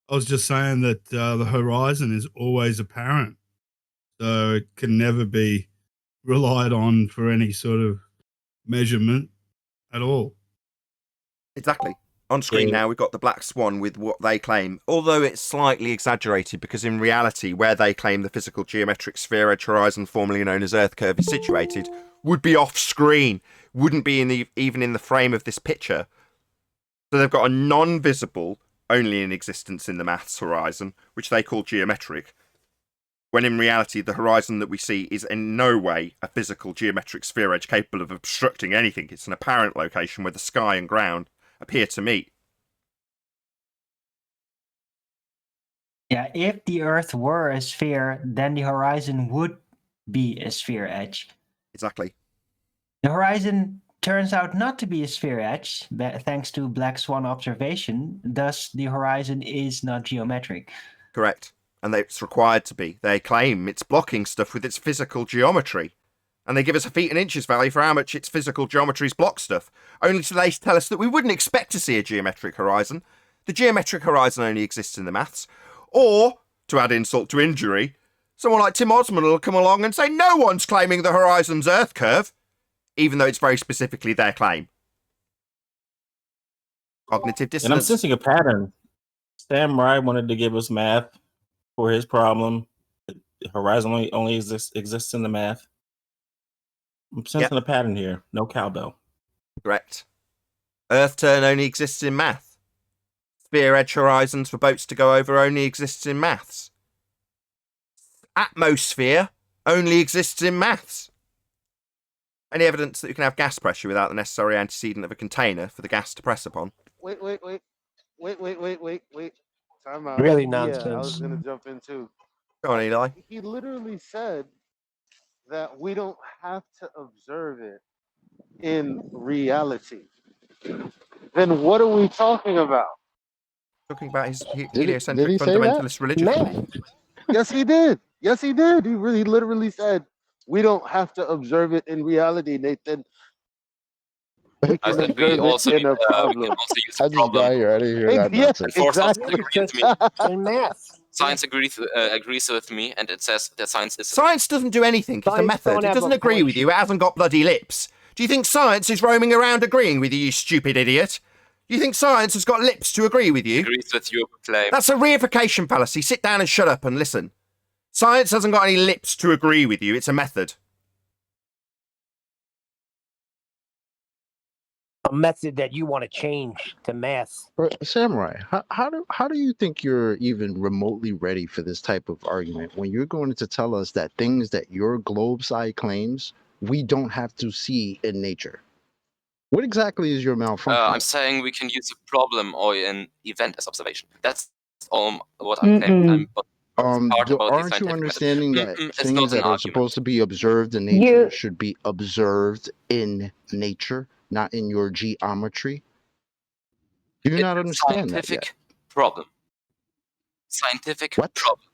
I was just saying that the horizon is always apparent, so it can never be relied on for any sort of measurement at all. Exactly. On screen now, we've got the black swan with what they claim, although it's slightly exaggerated because in reality, where they claim the physical geometric sphere edge horizon, formerly known as Earth curve, is situated, would be off screen, wouldn't be even in the frame of this picture. So they've got a non-visible, only in existence in the maths horizon, which they call geometric, when in reality the horizon that we see is in no way a physical geometric sphere edge capable of obstructing anything. It's an apparent location where the sky and ground appear to meet. Yeah, if the Earth were a sphere, then the horizon would be a sphere edge. Exactly. The horizon turns out not to be a sphere edge, thanks to black swan observation. Thus, the horizon is not geometric. Correct. And it's required to be. They claim it's blocking stuff with its physical geometry. And they give us a feet and inches value for how much its physical geometries block stuff. Only so they tell us that we wouldn't expect to see a geometric horizon. the geometric horizon only exists in the maths. Or, to add insult to injury, someone like Tim Osman will come along and say no one's claiming the horizon's Earth curve, even though it's very specifically their claim. Cognitive dissonance. And I'm sensing a pattern. Samurai wanted to give us math for his problem. The horizon only exists in the math. I'm sensing a pattern here. No cowbell. Correct. Earth turn only exists in math. Sphere edge horizons for boats to go over only exists in maths. Atmosphere only exists in maths. Any evidence that you can have gas pressure without the necessary antecedent of a container for the gas to press upon? Wait. Time out. Really Yeah, I was nonsense. gonna jump in too. Go on, Eli. He literally said that we don't have to observe it in reality. Then what are we talking about? Talking about his did heliocentric he say that? fundamentalist religion. Man, Yes, he did. Yes, he did. He really literally said we don't have to observe it in reality, Nathan. We I can said we observe it also in a we can problem. also use I a just problem. got here. I didn't hear that Yes, nonsense. Force us exactly. agrees with me. in math. Science agrees with me, and it says that science is. Science doesn't do anything. It's a Science method. don't It have doesn't a agree with voice. you. It hasn't got bloody lips. Do you think science is roaming around agreeing with you, you stupid idiot? Do you think science has got lips to agree with you? Agrees with your claim. That's a reification fallacy. Sit down and shut up and listen. Science hasn't got any lips to agree with you. It's a method. A method that you want to change to math. Samurai, how do you think you're even remotely ready for this type of argument when you're going to tell us that things that your globe side claims we don't have to see in nature? What exactly is your malfunction? I'm saying we can use a problem or an event as observation. That's what I'm claiming. But part about the Aren't you scientific understanding method. that It's things not an that are argument. supposed to be observed in nature should be observed in nature, not in your geometry? Do you It's not a understand that scientific yet? problem. Scientific What? problem.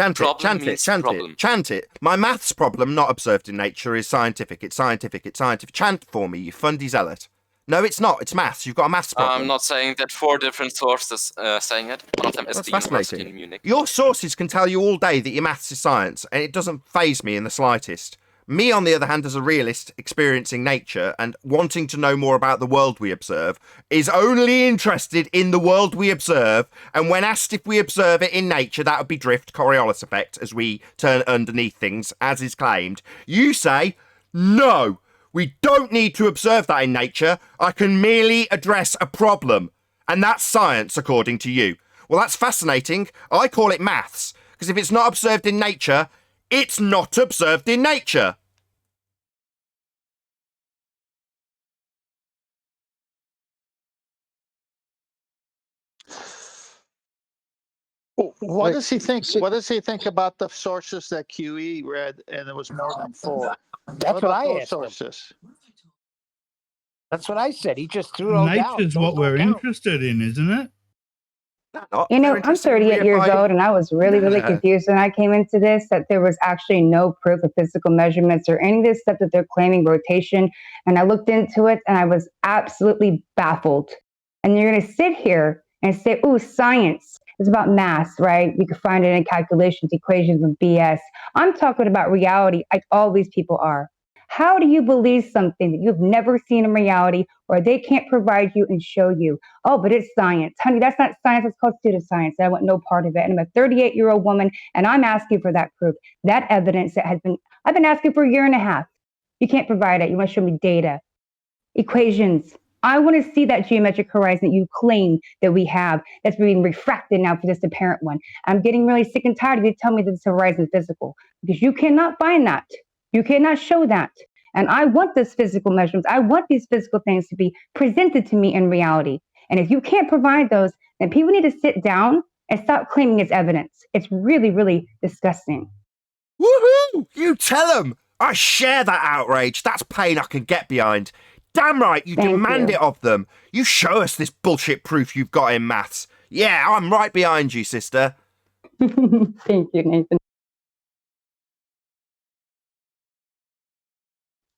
Chant it, Problem chant it, means chant problem. it, chant it. My maths problem, not observed in nature, is scientific. It's scientific. It's scientific. Chant for me, you fundy zealot. No, it's not. It's maths. You've got a maths problem. I'm not saying that 4 different sources saying it. One of them is That's the University fascinating. in Munich. Your sources can tell you all day that your maths is science, and it doesn't faze me in the slightest. Me, on the other hand, as a realist experiencing nature and wanting to know more about the world we observe, is only interested in the world we observe, and when asked if we observe it in nature, that would be drift, Coriolis effect, as we turn underneath things, as is claimed. You say, no, we don't need to observe that in nature. I can merely address a problem. And that's science, according to you. Well, that's fascinating. I call it maths, because if it's not observed in nature, it's not observed in nature. What does he think? What does he think about the sources that QE read, and it was more than 4? That's what about I those asked him. sources? That's what I said. He just threw those out. Nature's Those what don't we're count. interested in, isn't it? You know, I'm 38 years old, and I was really Yeah. confused when I came into this, that there was actually no proof of physical measurements or any of this stuff that they're claiming rotation. And I looked into it, and I was absolutely baffled. And you're going to sit here and say, "Ooh, science is about math, right? You can find it in calculations, equations, and BS." I'm talking about reality, like all these people are. How do you believe something that you've never seen in reality, or they can't provide you and show you? Oh, but it's science. Honey, that's not science. It's called pseudoscience. I want no part of it. And I'm a 38-year-old woman, and I'm asking for that proof, that evidence that I've been asking for a year and a half. You can't provide it. You want to show me data, equations. I want to see that geometric horizon that you claim that we have that's being refracted now for this apparent one. I'm getting really sick and tired of you telling me that this horizon is physical, because you cannot find that. You cannot show that. And I want this physical measurements. I want these physical things to be presented to me in reality. And if you can't provide those, then people need to sit down and stop claiming it's evidence. It's really, really disgusting. Woohoo! You tell them! I share that outrage. That's pain I can get behind. Damn right, you Thank demand you. it of them. You show us this bullshit proof you've got in maths. Yeah, I'm right behind you, sister. Thank you, Nathan.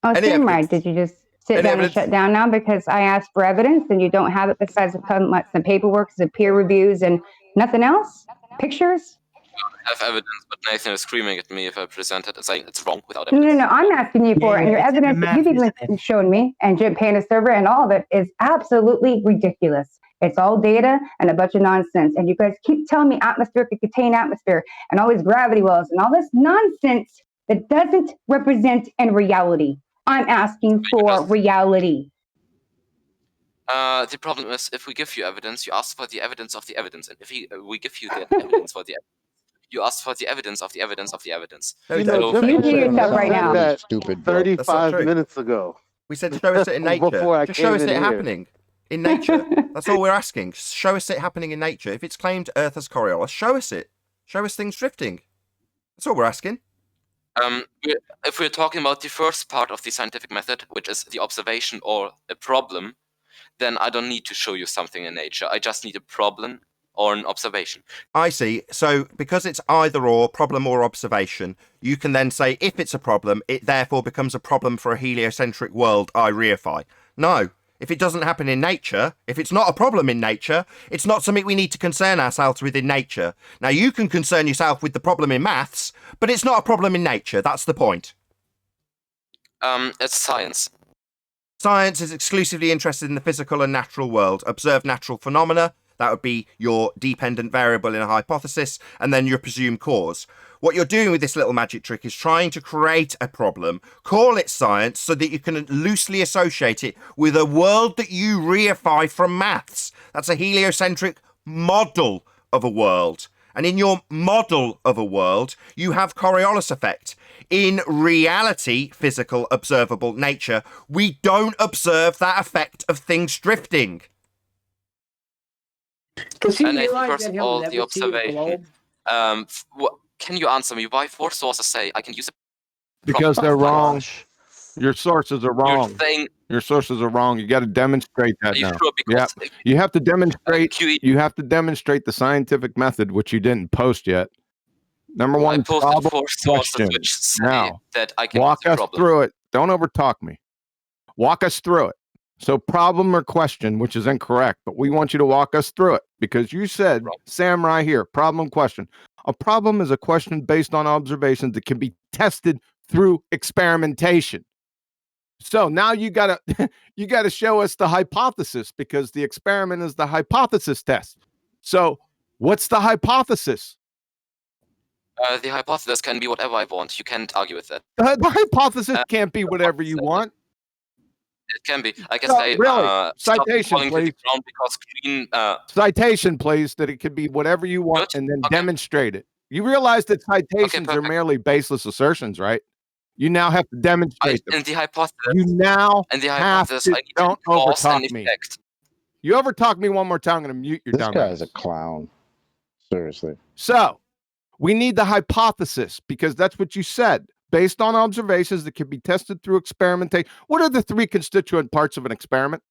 Oh, Any Samurai, evidence? did you just sit down and shut down now because I asked for evidence and you don't have it besides some paperwork, some peer reviews and nothing else? Pictures? I have evidence, but Nathan is screaming at me if I present it and saying it's wrong without evidence. No, I'm asking you for your evidence that you've even shown me and Jim Payne server and all of it is absolutely ridiculous. It's all data and a bunch of nonsense. And you guys keep telling me atmosphere could contain atmosphere and all these gravity wells and all this nonsense that doesn't represent in reality. I'm asking for reality. The problem is, if we give you evidence, you ask for the evidence of the evidence. And if we give you the evidence for the evidence, you ask for the evidence of the evidence of the evidence. You know, You hear yourself right now. That Stupid, bro. 35 minutes ago. We said show us it in nature. Before I Just show us came it in here. happening in nature. That's all we're asking. Show us it happening in nature. If it's claimed Earth has Coriolis, show us it. Show us things drifting. That's all we're asking. If we're talking about the first part of the scientific method, which is the observation or a problem, then I don't need to show you something in nature. I just need a problem or an observation. I see. So because it's either or, problem or observation, you can then say if it's a problem, it therefore becomes a problem for a heliocentric world I reify. No. If it doesn't happen in nature, if it's not a problem in nature, it's not something we need to concern ourselves with in nature. Now, you can concern yourself with the problem in maths, but it's not a problem in nature. That's the point. It's science. Science is exclusively interested in the physical and natural world. Observe natural phenomena. That would be your dependent variable in a hypothesis, and then your presumed cause. What you're doing with this little magic trick is trying to create a problem, call it science, so that you can loosely associate it with a world that you reify from maths. That's a heliocentric model of a world. And in your model of a world, you have Coriolis effect. In reality, physical, observable nature, we don't observe that effect of things drifting. And first of all, the observation. Can you answer me? Why four sources say I can use it? Because they're wrong. Your sources are wrong. Saying, your sources are wrong. You got to demonstrate that now. Sure? Yeah, you have to demonstrate. You have to demonstrate the scientific method, which you didn't post yet. Number one, problem question. Now, that I can walk us through it. Don't overtalk me. Walk us through it. So problem or question, which is incorrect, but we want you to walk us through it because you said, Samurai here, problem question. A problem is a question based on observations that can be tested through experimentation. So now you gotta show us the hypothesis because the experiment is the hypothesis test. So what's the hypothesis? The hypothesis can be whatever I want. You can't argue with that. The hypothesis can't be whatever you want. It can be. I can say really. Citation, please. Because green, citation, please. That it could be whatever you want, and then demonstrate it. You realize that citations are merely baseless assertions, right? You now have to demonstrate them. In the hypothesis, you now in the have hypothesis, to. I need Don't overtalk me. Effect. You overtalk me one more time, I'm going to mute your dumbass. dumbass. This guy's a clown. Seriously. So we need the hypothesis because that's what you said. Based on observations that can be tested through experimentation. What are the three constituent parts of an experiment?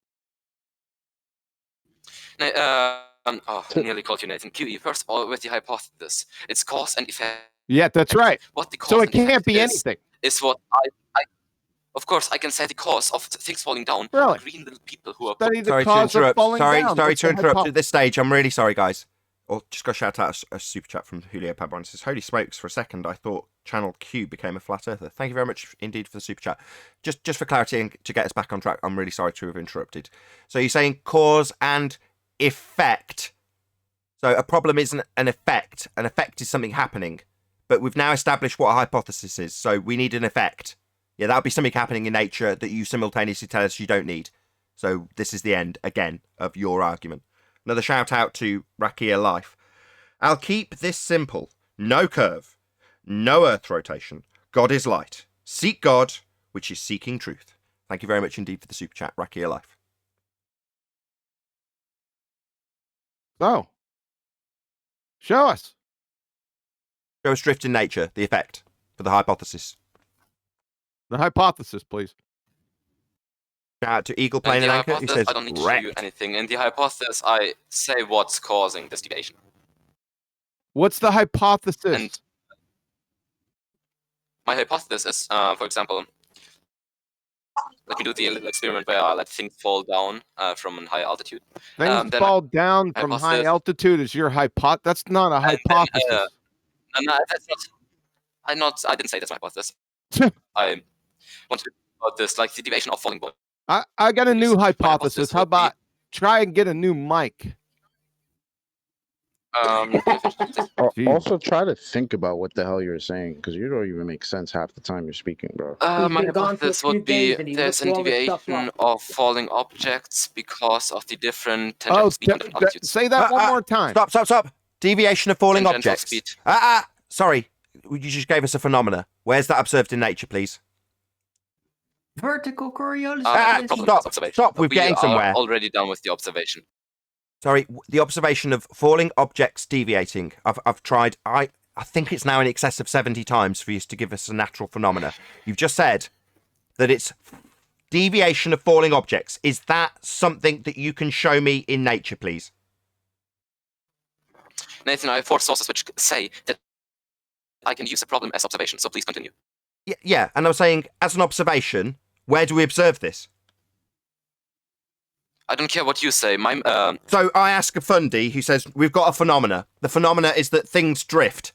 Nearly called you Nathan. QE. First of all, with the hypothesis, it's cause and effect. Yeah, that's right. What the cause so it can't be anything. Is what I of course I can say the cause of things falling down. Really? Green little people who are sorry to interrupt. Sorry to interrupt at this stage. I'm really sorry, guys. Or just got to shout out a super chat from Julio Padron. It says, holy smokes, for a second I thought Channel Q became a flat earther. Thank you very much indeed for the super chat. Just for clarity and to get us back on track, I'm really sorry to have interrupted. So you're saying cause and effect. So a problem isn't an effect. An effect is something happening. But we've now established what a hypothesis is. So we need an effect. Yeah, that would be something happening in nature that you simultaneously tell us you don't need. So this is the end, again, of your argument. Another shout out to Rakia Life. I'll keep this simple. No curve. No earth rotation. God is light. Seek God, which is seeking truth. Thank you very much indeed for the super chat, Rakia Life. So, show us. Show us drift in nature, the effect for the hypothesis. The hypothesis, please. Shout out to Eagle Plane and Anchor, who says, I don't need to show you anything. In the hypothesis, I say what's causing this deviation. What's the hypothesis? And my hypothesis is, for example, let me do the little experiment where I let things fall down from a high altitude. Things Then fall down I from was high this, altitude is your hypothesis. That's not a and then, hypothesis. no, that's not. I didn't say that's my hypothesis. I want to talk about this, like the deviation of falling bodies. I got a new hypothesis. How would be- about try and get a new mic? Also, try to think about what the hell you're saying, because you don't even make sense half the time you're speaking, bro. My hypothesis would be there's a deviation of falling objects because of the different tangential speed and different altitudes. Say that one more time. Stop. Deviation of falling Tangential objects. speed. Sorry. You just gave us a phenomena. Where's that observed in nature, please? Vertical Coriolis. Stop. We're getting somewhere. Already done with the observation. Sorry, the observation of falling objects deviating. I've tried. I think it's now in excess of 70 times for you to give us a natural phenomena. You've just said that it's deviation of falling objects. Is that something that you can show me in nature, please? Nathan, I have 4 sources which say that I can use a problem as observation, so please continue. Yeah, and I was saying, as an observation, where do we observe this? I don't care what you say. So I ask a fundy who says, we've got a phenomena. The phenomena is that things drift.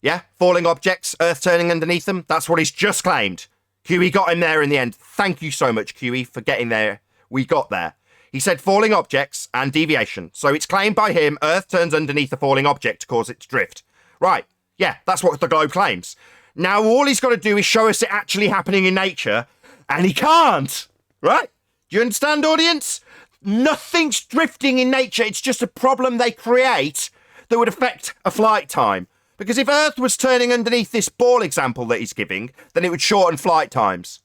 Yeah? Falling objects, Earth turning underneath them. That's what he's just claimed. QE got him there in the end. Thank you so much, QE, for getting there. We got there. He said falling objects and deviation. So it's claimed by him, Earth turns underneath a falling object to cause it to drift. Right. Yeah, that's what the globe claims. Now all he's got to do is show us it actually happening in nature, and he can't. Right? Do you understand, audience? Nothing's drifting in nature. It's just a problem they create that would affect a flight time. Because if Earth was turning underneath this ball example that he's giving, then it would shorten flight times.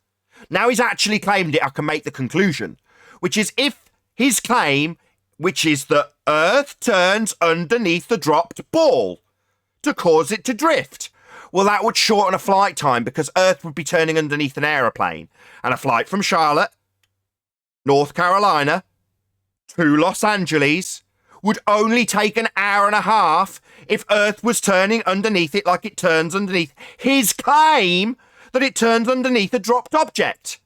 Now he's actually claimed it, I can make the conclusion, which is if his claim, which is that Earth turns underneath the dropped ball to cause it to drift, well, that would shorten a flight time because Earth would be turning underneath an aeroplane. And a flight from Charlotte, North Carolina, to Los Angeles would only take an hour and a half if Earth was turning underneath it like it turns underneath his claim that it turns underneath a dropped object.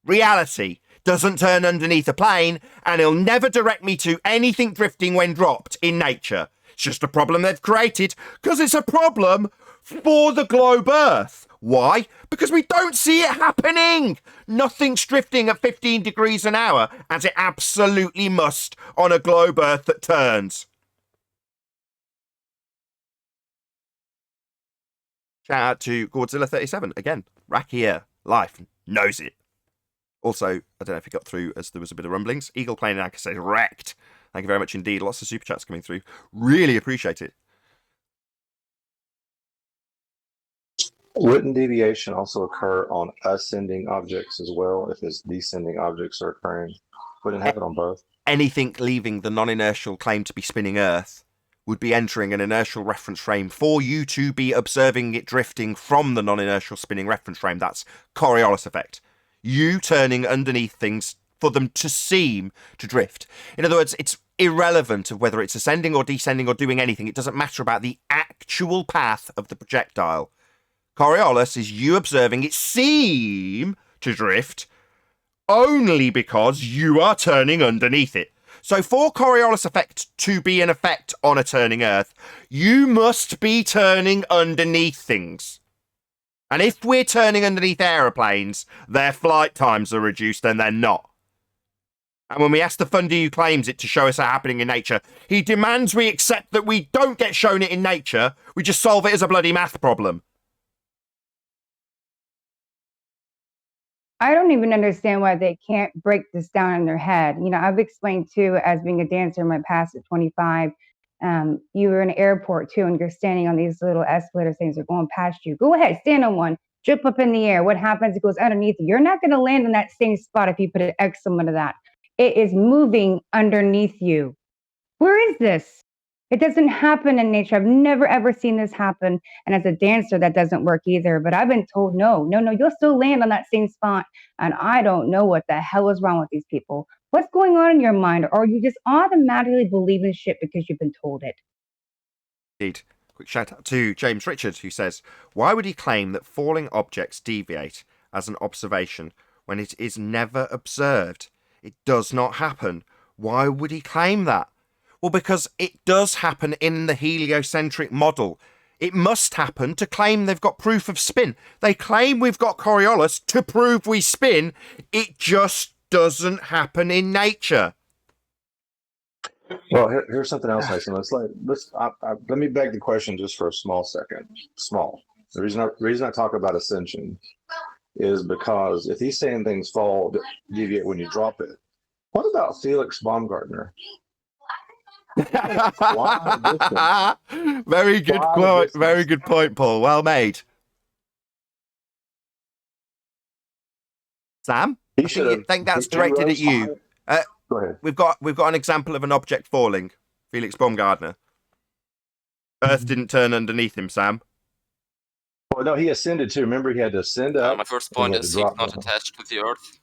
Reality doesn't turn underneath a plane, and he'll never direct me to anything drifting when dropped in nature. It's just a problem they've created because it's a problem for the globe Earth. Why? Because we don't see it happening. Nothing's drifting at 15 degrees an hour, as it absolutely must on a globe Earth that turns. Shout out to Godzilla37. Again, Rakia Life knows it. Also, I don't know if it got through as there was a bit of rumblings. Eagle Plane and Anchor says wrecked. Thank you very much indeed. Lots of super chats coming through. Really appreciate it. Wouldn't deviation also occur on ascending objects as well if its descending objects are occurring? Wouldn't have it on both? Anything leaving the non-inertial claim to be spinning Earth would be entering an inertial reference frame for you to be observing it drifting from the non-inertial spinning reference frame. That's Coriolis effect. You turning underneath things for them to seem to drift. In other words, it's irrelevant of whether it's ascending or descending or doing anything. It doesn't matter about the actual path of the projectile. Coriolis is you observing it seem to drift only because you are turning underneath it. So for Coriolis effect to be an effect on a turning Earth, you must be turning underneath things. And if we're turning underneath aeroplanes, their flight times are reduced and they're not. And when we ask the funder who claims it to show us that happening in nature, he demands we accept that we don't get shown it in nature, we just solve it as a bloody math problem. I don't even understand why they can't break this down in their head. You know, I've explained too, as being a dancer in my past at 25, you were in an airport too, and you're standing on these little escalator things that are going past you. Go ahead, stand on one, jump up in the air. What happens? It goes underneath you. You're not going to land in that same spot if you put an X sum to that. It is moving underneath you. Where is this? It doesn't happen in nature. I've never, ever seen this happen. And as a dancer, that doesn't work either. But I've been told, no, you'll still land on that same spot. And I don't know what the hell is wrong with these people. What's going on in your mind? Or you just automatically believe in shit because you've been told it? Indeed. Quick shout out to James Richard, who says, why would he claim that falling objects deviate as an observation when it is never observed. It does not happen. Why would he claim that? Well, because it does happen in the heliocentric model. It must happen to claim they've got proof of spin. They claim we've got Coriolis to prove we spin. It just doesn't happen in nature. Well, here's something else, Nathan. Let me beg the question just for a small second. Small. The reason I talk about ascension is because if he's saying things fall, deviate when you drop it, what about Felix Baumgartner? Very good point. Very good point, Paul. Well made. Sam, I think that's directed at you. Go ahead. We've got an example of an object falling. Felix Baumgartner. Earth didn't turn underneath him, Sam. Well, no, he ascended too. Remember, he had to ascend up. My first point is he's not attached to the Earth.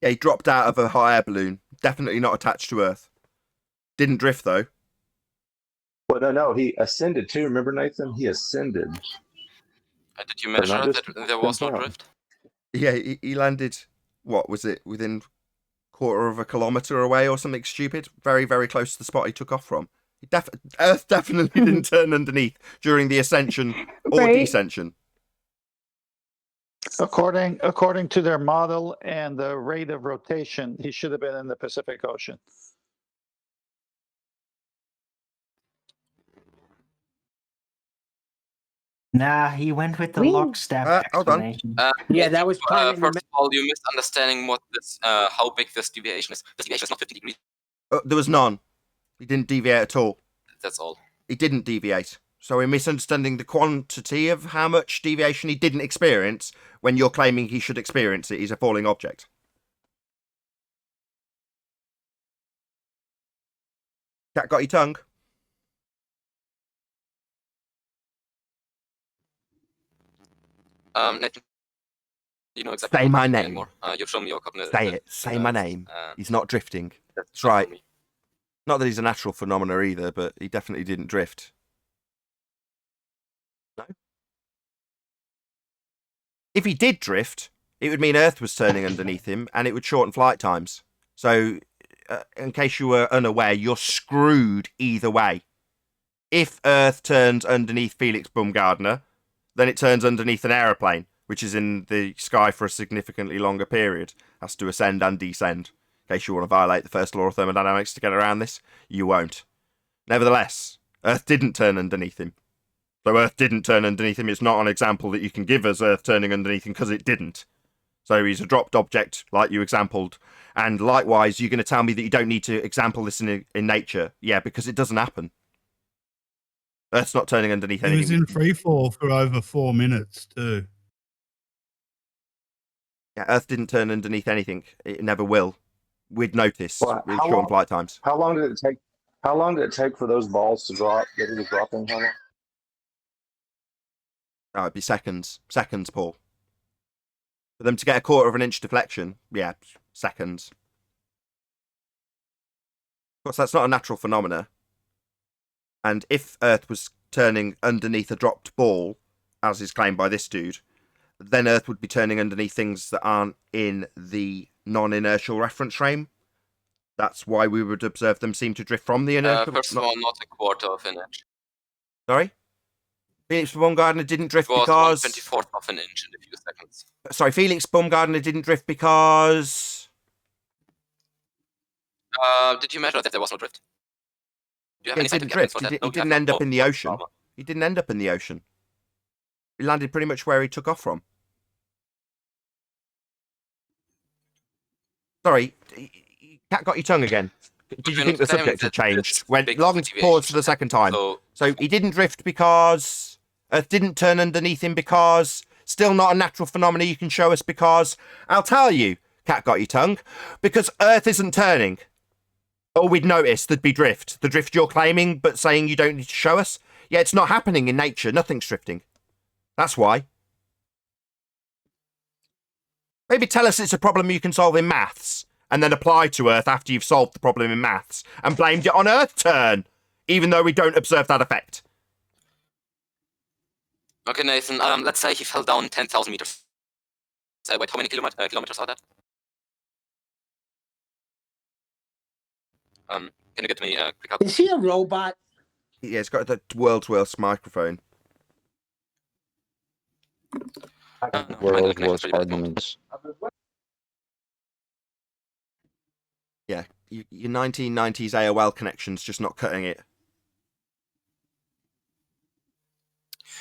Yeah, he dropped out of a hot air balloon. Definitely not attached to Earth. Didn't drift, though. Well, no, he ascended too. Remember, Nathan? He ascended. Did you measure that there was no drift? Yeah, he landed, what was it, within quarter of a kilometre away or something stupid? Very, very close to the spot he took off from. Earth definitely didn't turn underneath during the ascension or descension. According to their model and the rate of rotation, he should have been in the Pacific Ocean. Nah, he went with the lockstep hold on. explanation. Yeah, that was part First of all, you're misunderstanding what this, how big this deviation is. This deviation is not 50 degrees. There was none. He didn't deviate at all. That's all. He didn't deviate. So we're misunderstanding the quantity of how much deviation he didn't experience when you're claiming he should experience it. He's a falling object. Cat got your tongue? Nathan, you know exactly. Say my name. You've shown me your cognitive. Say it. Say my name. He's not drifting. That's right. Not that he's a natural phenomena either, but he definitely didn't drift. No? If he did drift, it would mean Earth was turning underneath him, and it would shorten flight times. So, in case you were unaware, you're screwed either way. If Earth turns underneath Felix Baumgartner, then it turns underneath an aeroplane, which is in the sky for a significantly longer period. Has to ascend and descend. In case you want to violate the first law of thermodynamics to get around this, you won't. Nevertheless, Earth didn't turn underneath him. So Earth didn't turn underneath him. It's not an example that you can give as Earth turning underneath him because it didn't. So he's a dropped object, like you exampled. And likewise, you're going to tell me that you don't need to example this in nature. Yeah, because it doesn't happen. Earth's not turning underneath anything. He was in free fall for over 4 minutes too. Yeah, Earth didn't turn underneath anything. It never will. We'd notice with short flight times. How long did it take? How long did it take for those balls to drop? That he was dropping? How long? Oh, it'd be seconds. Seconds, Paul. For them to get a quarter of an inch deflection, yeah, seconds. Of course, that's not a natural phenomena. And if Earth was turning underneath a dropped ball, as is claimed by this dude, then Earth would be turning underneath things that aren't in the non-inertial reference frame. That's why we would observe them seem to drift from the inertial. First of all, not a quarter of an inch. Sorry? Felix Baumgartner didn't drift it was because... 1/24 of an inch in a few seconds. Sorry, Felix Baumgartner didn't drift because... Did you measure that there was no drift? Do you have He any didn't scientific evidence drift. for that? He didn't end up in the ocean. He didn't end up in the ocean. He landed pretty much where he took off from. Sorry, Cat got your tongue again. Did you think the subject had changed? Went long pause for the second time. So he didn't drift because Earth didn't turn underneath him because still not a natural phenomenon you can show us because I'll tell you, Cat got your tongue, because Earth isn't turning. Or we'd notice there'd be drift. The drift you're claiming but saying you don't need to show us? Yeah, it's not happening in nature. Nothing's drifting. That's why. Maybe tell us it's a problem you can solve in maths and then apply to Earth after you've solved the problem in maths and blamed it on Earth turn, even though we don't observe that effect. Okay, Nathan, let's say he fell down 10,000 meters. Wait, how many kilometers are that? Can you get me a quick Is he a robot? Yeah, it's got the world's worst microphone. World's worst arguments. Yeah, your 1990s AOL connection's just not cutting it.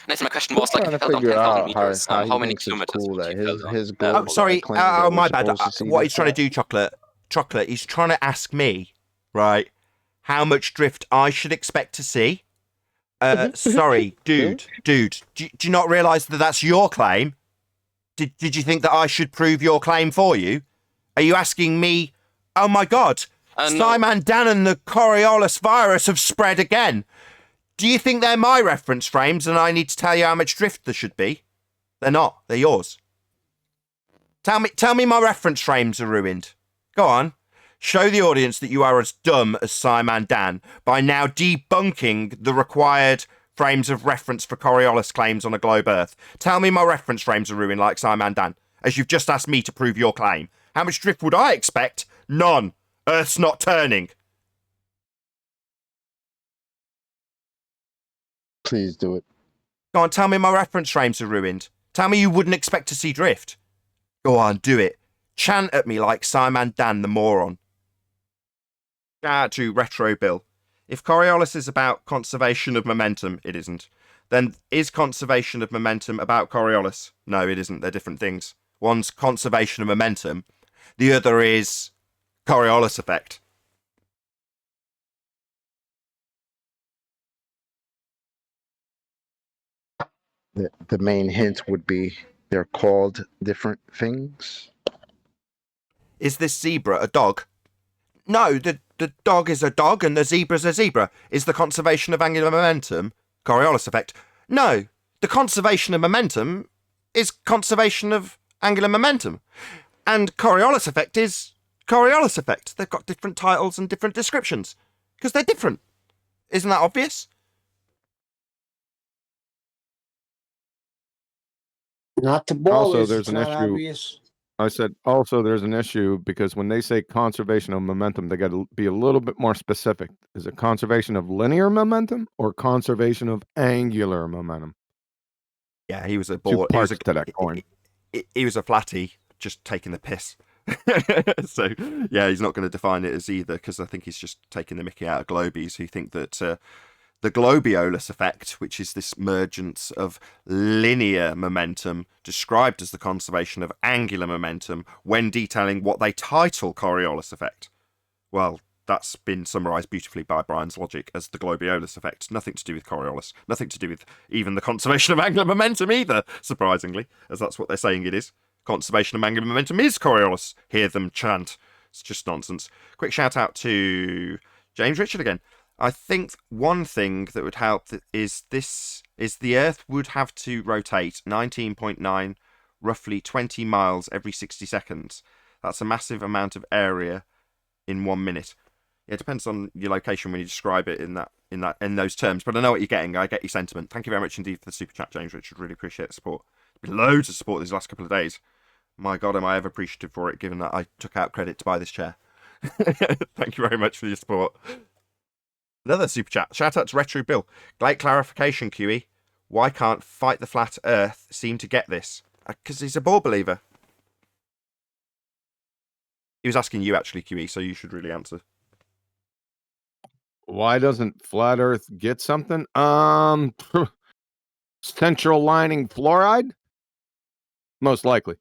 Nathan, my question was, I'm like, trying you to fell down figure 10,000 out meters. how he How many thinks it's kilometers cool would that you fall down? his Oh, global sorry. claims that we're My bad. supposed to see What this he's trying to stuff. do, Chocolate, he's trying to ask me, right, how much drift I should expect to see. Sorry, dude. Do you not realise that that's your claim? Did you think that I should prove your claim for you? Are you asking me, oh my God, No. Simon Dan and the Coriolis virus have spread again? Do you think they're my reference frames and I need to tell you how much drift there should be? They're not. They're yours. Tell me my reference frames are ruined. Go on. Show the audience that you are as dumb as Simon Dan by now debunking the required frames of reference for Coriolis claims on a globe Earth. Tell me my reference frames are ruined like Simon Dan, as you've just asked me to prove your claim. How much drift would I expect? None. Earth's not turning. Please do it. Go on, tell me my reference frames are ruined. Tell me you wouldn't expect to see drift. Go on, do it. Chant at me like Simon Dan the moron. Shout out to Retro Bill. If Coriolis is about conservation of momentum, it isn't. Then is conservation of momentum about Coriolis? No, it isn't. They're different things. One's conservation of momentum. The other is Coriolis effect. The main hint would be they're called different things. Is this zebra a dog? No, the dog is a dog and the zebra's a zebra. Is the conservation of angular momentum Coriolis effect? No, the conservation of momentum is conservation of angular momentum. And Coriolis effect is Coriolis effect. They've got different titles and different descriptions because they're different. Isn't that obvious? Not the ballers. Also, there's It's an not issue. obvious. I said also there's an issue because when they say conservation of momentum, they got to be a little bit more specific. Is it conservation of linear momentum or conservation of angular momentum? Yeah, he was a Two ball. parts to that coin. He was a flatty, just taking the piss. So yeah, he's not going to define it as either because I think he's just taking the mickey out of globies who think that the globiolus effect, which is this mergence of linear momentum described as the conservation of angular momentum when detailing what they title Coriolis effect. Well, that's been summarised beautifully by Brian's logic as the globiolus effect. Nothing to do with Coriolis. Nothing to do with even the conservation of angular momentum either, surprisingly, as that's what they're saying it is. Conservation of angular momentum is Coriolis. Hear them chant. It's just nonsense. Quick shout out to James Richard again. I think one thing that would help is the Earth would have to rotate 19.9, roughly 20 miles every 60 seconds. That's a massive amount of area in 1 minute. It depends on your location when you describe it in those terms. But I know what you're getting. I get your sentiment. Thank you very much indeed for the super chat, James Richard. Really appreciate the support. There's been loads of support these last couple of days. My God, am I ever appreciative for it, given that I took out credit to buy this chair. Thank you very much for your support. Another super chat. Shout out to Retro Bill. Great clarification, QE. Why can't Fight the Flat Earth seem to get this? Because he's a ball believer. He was asking you, actually, QE, so you should really answer. Why doesn't Flat Earth get something? Central lining fluoride? Most likely.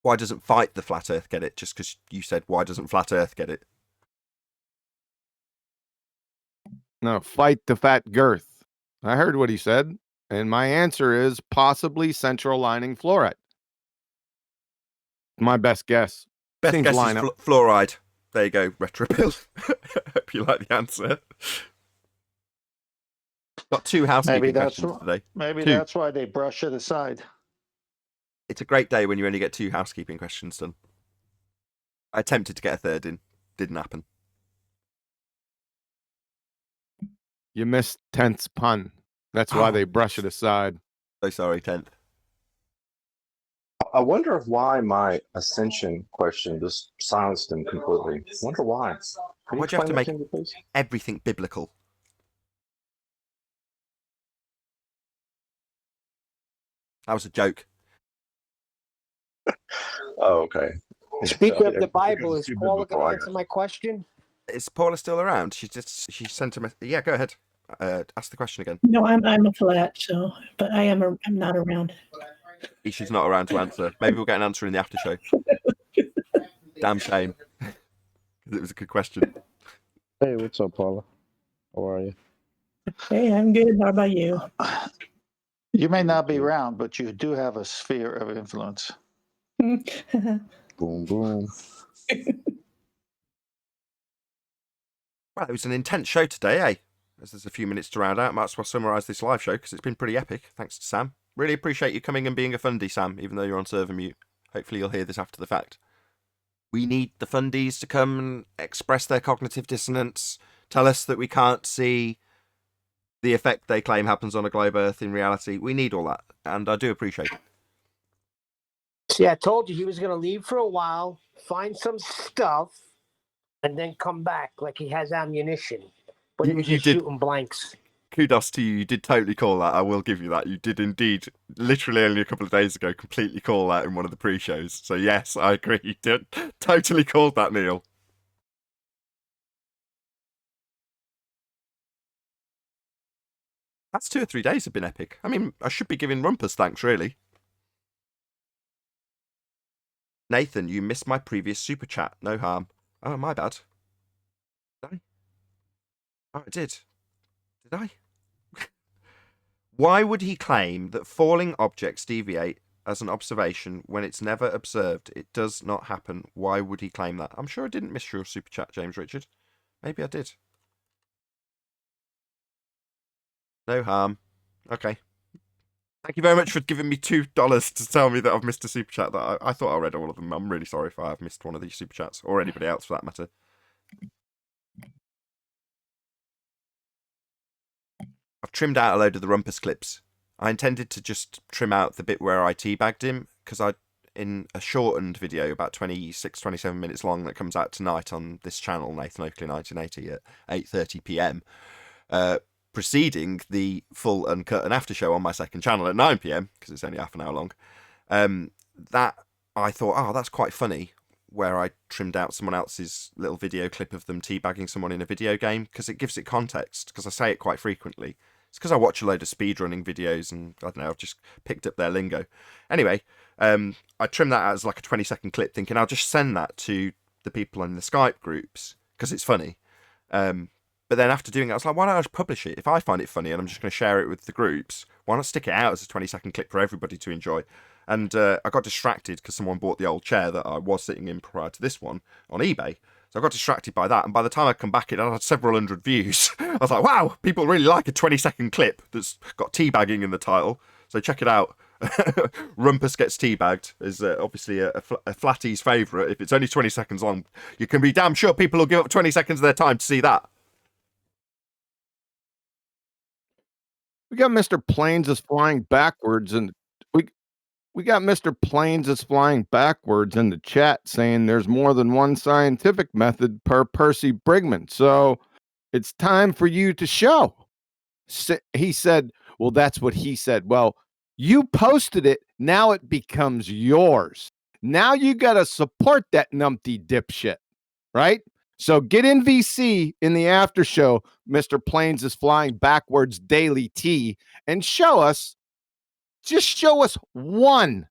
Why doesn't Fight the Flat Earth get it? Just because you said, why doesn't Flat Earth get it? No, fight the fat girth. I heard what he said, and my answer is possibly central lining fluoride. My best guess. Best Seems guess line is up. fluoride. There you go, Retro Bill. Hope you like the answer. Got two housekeeping questions today. Maybe Two. that's why they brush it aside. It's a great day when you only get two housekeeping questions done. I attempted to get a third in. Didn't happen. You missed 10th's pun. That's why they brush it aside. So sorry, 10th. I wonder why my ascension question just silenced him completely. Wonder why. Can Why'd you have to explain that make to me, please? everything biblical? That was a joke. Oh, okay. Speaking of the Because Bible, it's is too Paula biblical. going I to got answer you. my question? Is Paula still around? She sent a message. Yeah, go ahead. Ask the question again. No, I'm a flat, so but I'm not around. She's not around to answer. Maybe we'll get an answer in the after show. Damn shame. It was a good question. Hey, what's up, Paula? How are you? Hey, I'm good. How about you? You may not be around, but you do have a sphere of influence. Boom, boom. Well, it was an intense show today, eh? As there's a few minutes to round out, might as well summarise this live show because it's been pretty epic. Thanks to Sam. Really appreciate you coming and being a fundie, Sam, even though you're on server mute. Hopefully you'll hear this after the fact. We need the fundies to come and express their cognitive dissonance, tell us that we can't see the effect they claim happens on a globe Earth in reality. We need all that, and I do appreciate it. See, I told you he was going to leave for a while, find some stuff, and then come back like he has ammunition. But he was just shooting blanks. Kudos to you. You did totally call that. I will give you that. You did indeed, literally only a couple of days ago, completely call that in one of the pre-shows. So yes, I agree. You did totally called that, Neil. That's 2 or 3 days have been epic. I mean, I should be giving Rumpus thanks, really. Nathan, you missed my previous super chat. No harm. Oh, my bad. Did I? Oh, I did. Did I? Why would he claim that falling objects deviate as an observation when it's never observed? It does not happen. Why would he claim that? I'm sure I didn't miss your super chat, James Richard. Maybe I did. No harm. Okay. Thank you very much for giving me $2 to tell me that I've missed a super chat. That I thought I read all of them. I'm really sorry if I have missed one of these super chats, or anybody else for that matter. I've trimmed out a load of the Rumpus clips. I intended to just trim out the bit where I teabagged him, because in a shortened video, about 26, 27 minutes long, that comes out tonight on this channel, Nathan Oakley 1980 at 8:30 p.m, preceding the full Uncut and After show on my second channel at 9 p.m, because it's only half an hour long. That I thought, oh, that's quite funny, where I trimmed out someone else's little video clip of them teabagging someone in a video game, because it gives it context, because I say it quite frequently. It's because I watch a load of speedrunning videos, and I don't know, I've just picked up their lingo. Anyway, I trimmed that out as like a 20-second clip, thinking I'll just send that to the people in the Skype groups, because it's funny. But then after doing it, I was like, why don't I just publish it? If I find it funny and I'm just going to share it with the groups, why not stick it out as a 20-second clip for everybody to enjoy? And I got distracted because someone bought the old chair that I was sitting in prior to this one on eBay. So I got distracted by that. And by the time I come back, it had several hundred views. I was like, wow, people really like a 20-second clip that's got teabagging in the title. So check it out. Rumpus Gets Teabagged is obviously a Flatty's favourite. If it's only 20 seconds long, you can be damn sure people will give up 20 seconds of their time to see that. We got Mr. Planes is flying backwards, and we got Mr. Planes is flying backwards in the chat saying there's more than one scientific method per Percy Brigman. So it's time for you to show. He said, well, that's what he said. Well, you posted it. Now it becomes yours. Now you got to support that numpty dipshit, right? So get in VC in the after show, Mr. Planes is flying backwards daily T, and just show us one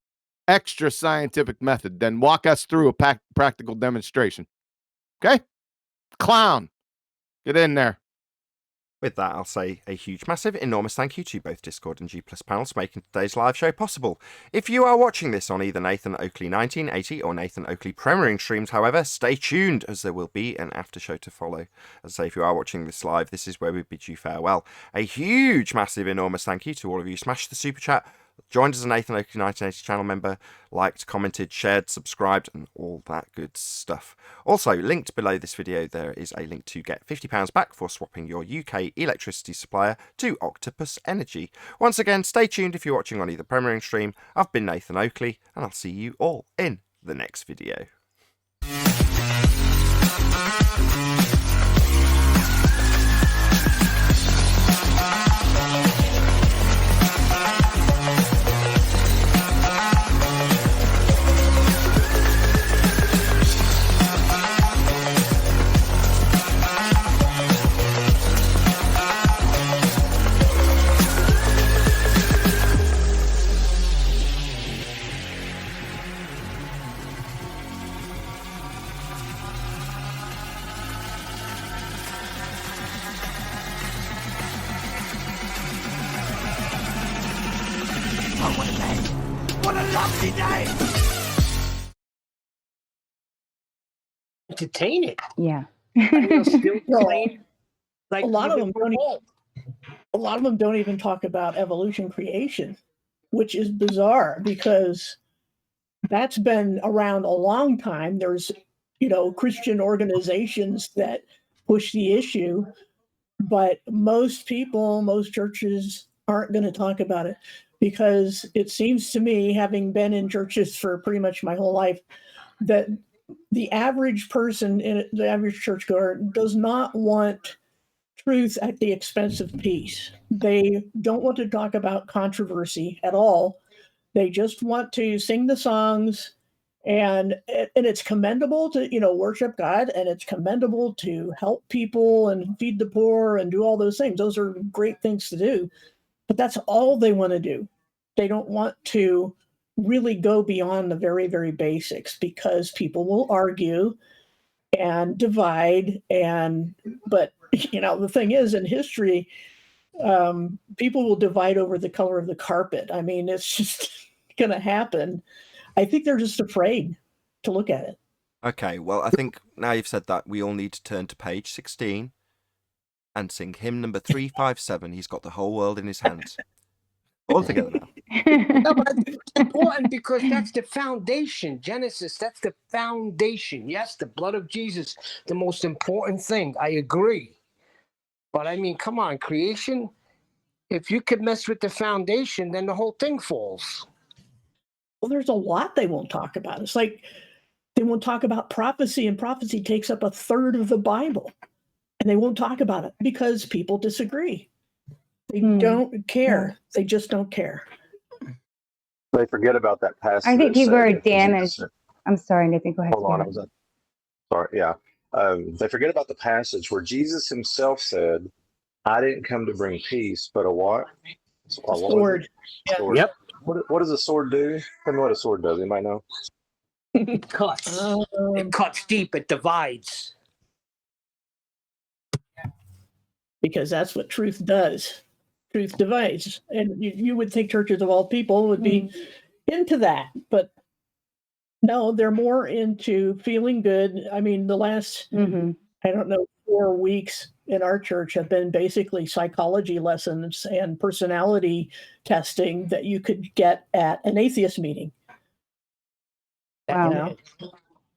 extra scientific method, then walk us through a practical demonstration. Okay? Clown, get in there. With that, I'll say a huge, massive, enormous thank you to both Discord and G+ panels for making today's live show possible. If you are watching this on either Nathan Oakley 1980 or Nathan Oakley premiering streams, however, stay tuned as there will be an after show to follow. As I say, if you are watching this live, this is where we bid you farewell. A huge, massive, enormous thank you to all of you. Smash the super chat, joined as a Nathan Oakley 1980 channel member, liked, commented, shared, subscribed, and all that good stuff. Also, linked below this video, there is a link to get £50 back for swapping your UK electricity supplier to Octopus Energy. Once again, stay tuned if you're watching on either premiering stream. I've been Nathan Oakley, and I'll see you all in the next video. what a lovely day! Entertain it. Yeah. And they'll still Well, claim like a lot of even them don't. A lot of them don't even talk about evolution creation, which is bizarre because that's been around a long time. There's, Christian organizations that push the issue, but most people, most churches aren't going to talk about it because it seems to me, having been in churches for pretty much my whole life, that the average person in the average churchgoer does not want truth at the expense of peace. They don't want to talk about controversy at all. They just want to sing the songs, and it's commendable to worship God, and it's commendable to help people and feed the poor and do all those things. Those are great things to do, but that's all they want to do. They don't want to really go beyond the very, very basics because people will argue and divide. But the thing is, in history, people will divide over the color of the carpet. I mean, it's just going to happen. I think they're just afraid to look at it. Okay, well, I think now you've said that, we all need to turn to page 16 and sing hymn number 357. He's got the whole world in his hands. All together now. No, but it's important because that's the foundation. Genesis, that's the foundation. Yes, the blood of Jesus, the most important thing. I agree. But I mean, come on, creation, if you could mess with the foundation, then the whole thing falls. Well, there's a lot they won't talk about. It's like they won't talk about prophecy, and prophecy takes up a third of the Bible. And they won't talk about it because people disagree. They don't care. Yeah. They just don't care. They forget about that passage. I think that people said are that damaged. Jesus- I'm sorry, Nathan. Go ahead. Hold on, I was sorry. Yeah, they forget about the passage where Jesus himself said, "I didn't come to bring peace, but a what? What was it? Sword. Yeah. Sword. Yep. What does a sword do? Tell me what a sword does. Anybody know? It cuts. It cuts deep. It divides. Because that's what truth does. Truth divides. And you would think churches of all people would be into that, but no, they're more into feeling good. I mean, the last, I don't know, 4 weeks in our church have been basically psychology lessons and personality testing that you could get at an atheist meeting. Wow.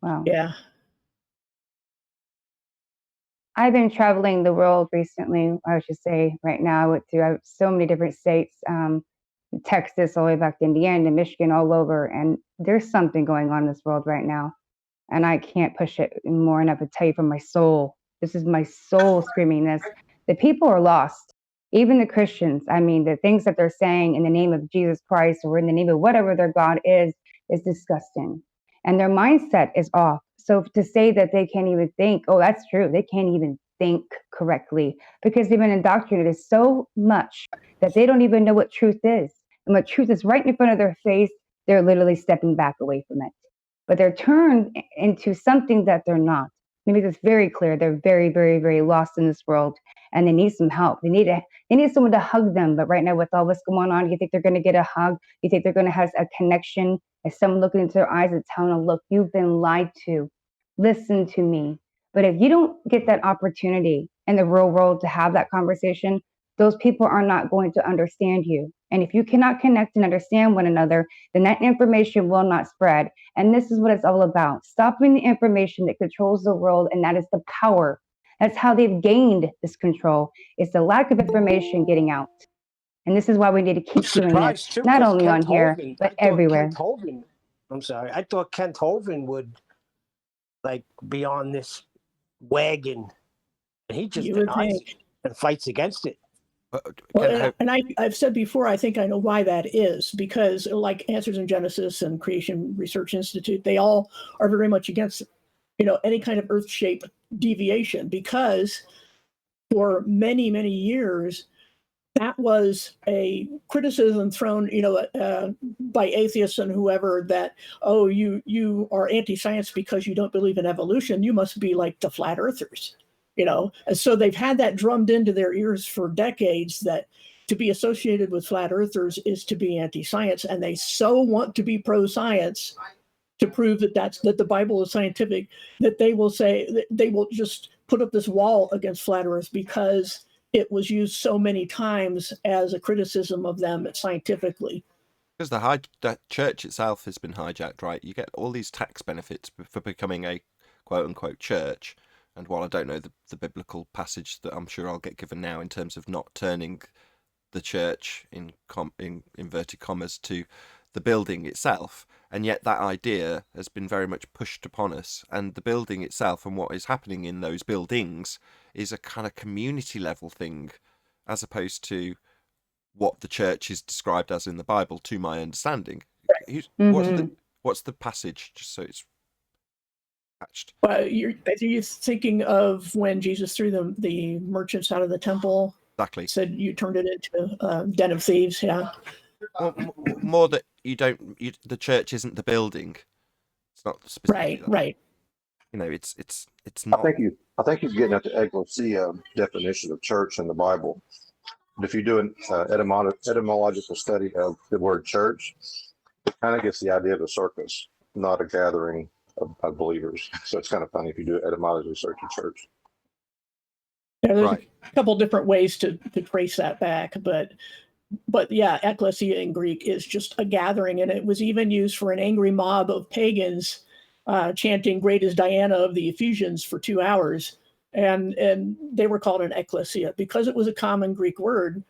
Wow. Yeah. I've been traveling the world recently. I should say right now. I went to so many different states, Texas, all the way back to Indiana, to Michigan, all over. And there's something going on in this world right now. And I can't push it more enough to tell you from my soul. This is my soul screaming this. The people are lost. Even the Christians. I mean, the things that they're saying in the name of Jesus Christ or in the name of whatever their God is disgusting. And their mindset is off. So to say that they can't even think, oh, that's true. They can't even think correctly because they've been indoctrinated so much that they don't even know what truth is. And what truth is right in front of their face, they're literally stepping back away from it. But they're turned into something that they're not. Maybe that's very clear. They're very, very, very lost in this world and they need some help. They need someone to hug them. But right now with all this going on, you think they're going to get a hug? You think they're going to have a connection? As someone looking into their eyes and telling them, look, you've been lied to. Listen to me. But if you don't get that opportunity in the real world to have that conversation, those people are not going to understand you. And if you cannot connect and understand one another, then that information will not spread. And this is what it's all about. Stopping the information that controls the world, and that is the power. That's how they've gained this control. It's the lack of information getting out. And this is why we need to keep doing this, Too, not only Kent on here, Hovind, but everywhere. I'm sorry. I thought Kent Hovind would be on this wagon, and he just denies it and fights against it. Well, and I've said before, I think I know why that is, because like Answers in Genesis and Creation Research Institute, they all are very much against, any kind of earth-shaped deviation, because for many, many years, that was a criticism thrown, by atheists and whoever that, oh, you are anti-science because you don't believe in evolution. You must be like the flat earthers, And so they've had that drummed into their ears for decades that to be associated with flat earthers is to be anti-science, and they so want to be pro-science to prove that the Bible is scientific, that they will say that they will just put up this wall against flat earth because it was used so many times as a criticism of them scientifically. Because the church itself has been hijacked, right? You get all these tax benefits for becoming a quote-unquote church. And while I don't know the biblical passage that I'm sure I'll get given now in terms of not turning the church, in inverted commas, to the building itself, and yet that idea has been very much pushed upon us. And the building itself and what is happening in those buildings is a kind of community level thing, as opposed to what the church is described as in the Bible, to my understanding. What's the passage, just so it's patched? Well, you're thinking of when Jesus threw the merchants out of the temple. Exactly. Said you turned it into a den of thieves. Yeah. Well, more that the church isn't the building. It's not specifically right. You know, it's not. I think you're getting at the ecclesia definition of church in the Bible. But if you do an etymological study of the word church, it kind of gets the idea of a circus, not a gathering of believers. So it's kind of funny if you do an etymology search of church. Yeah, there's a couple different ways to trace that back, but yeah, ecclesia in Greek is just a gathering, and it was even used for an angry mob of pagans chanting "Great is Diana of the Ephesians" for 2 hours, and they were called an ecclesia because it was a common Greek word,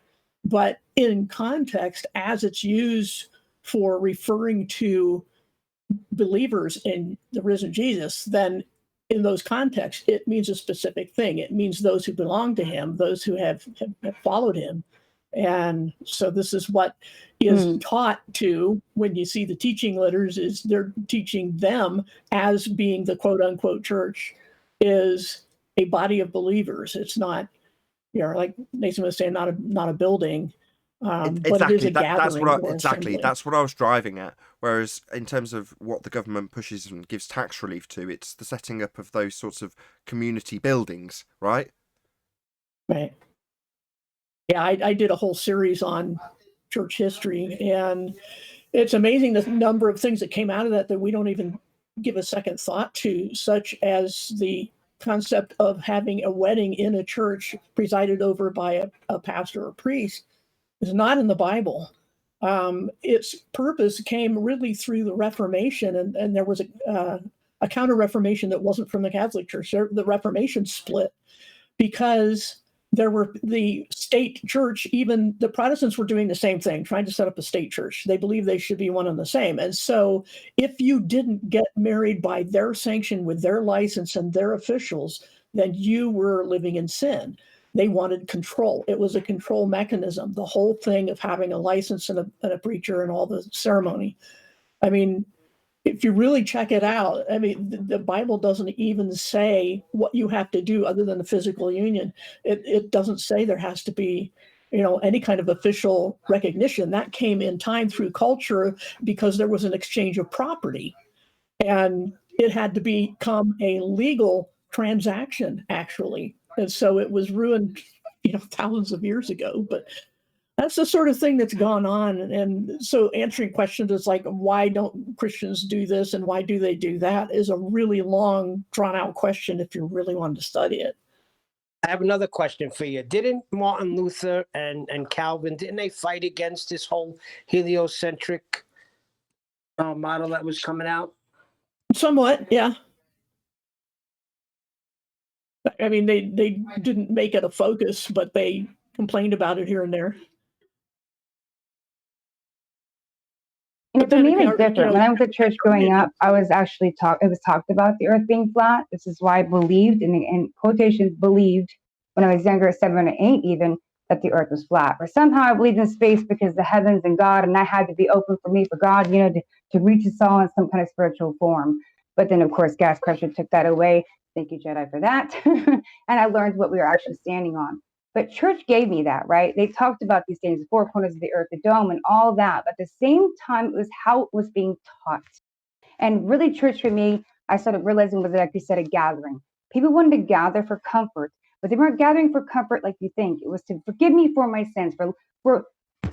but in context, as it's used for referring to believers in the risen Jesus, then in those contexts, it means a specific thing. It means those who belong to him, those who have followed him. And so this is what is taught to, when you see the teaching letters, is they're teaching them as being the quote unquote church is a body of believers. It's not, like Nathan was saying, not a building. But it is a gathering. That's what I was driving at. Whereas in terms of what the government pushes and gives tax relief to, it's the setting up of those sorts of community buildings, right? Right. Yeah, I did a whole series on church history, and it's amazing the number of things that came out of that we don't even give a second thought to, such as the concept of having a wedding in a church presided over by a pastor or priest is not in the Bible. Its purpose came really through the Reformation, and there was a counter-Reformation that wasn't from the Catholic Church. The Reformation split because there were the state church, even the Protestants were doing the same thing, trying to set up a state church. They believed they should be one and the same. And so if you didn't get married by their sanction with their license and their officials, then you were living in sin. They wanted control. It was a control mechanism, the whole thing of having a license and a preacher and all the ceremony. I mean, if you really check it out, I mean, the Bible doesn't even say what you have to do other than the physical union. It doesn't say there has to be, any kind of official recognition. That came in time through culture because there was an exchange of property. And it had to become a legal transaction, actually. And so it was ruined, thousands of years ago. But that's the sort of thing that's gone on. And so answering questions is like, why don't Christians do this and why do they do that is a really long, drawn out question if you really wanted to study it. I have another question for you. Didn't Martin Luther and Calvin, didn't they fight against this whole heliocentric model that was coming out? Somewhat, yeah. I mean, they didn't make it a focus, but they complained about it here and there. For me, it's different. When I was at church growing up, I was actually it was talked about the earth being flat. This is why I believed, in quotations, believed when I was younger, at 7 or 8 even, that the earth was flat. Or somehow I believed in space because the heavens and God, and that had to be open for me, for God, to reach us all in some kind of spiritual form. But then, of course, gas pressure took that away. Thank you, Jedi, for that. And I learned what we were actually standing on. But church gave me that, right? They talked about these things, the four corners of the earth, the dome, and all that. But at the same time, it was how it was being taught. And really, church for me, I started realizing was, like you said, a gathering. People wanted to gather for comfort, But they weren't gathering for comfort like you think. It was to forgive me for my sins, for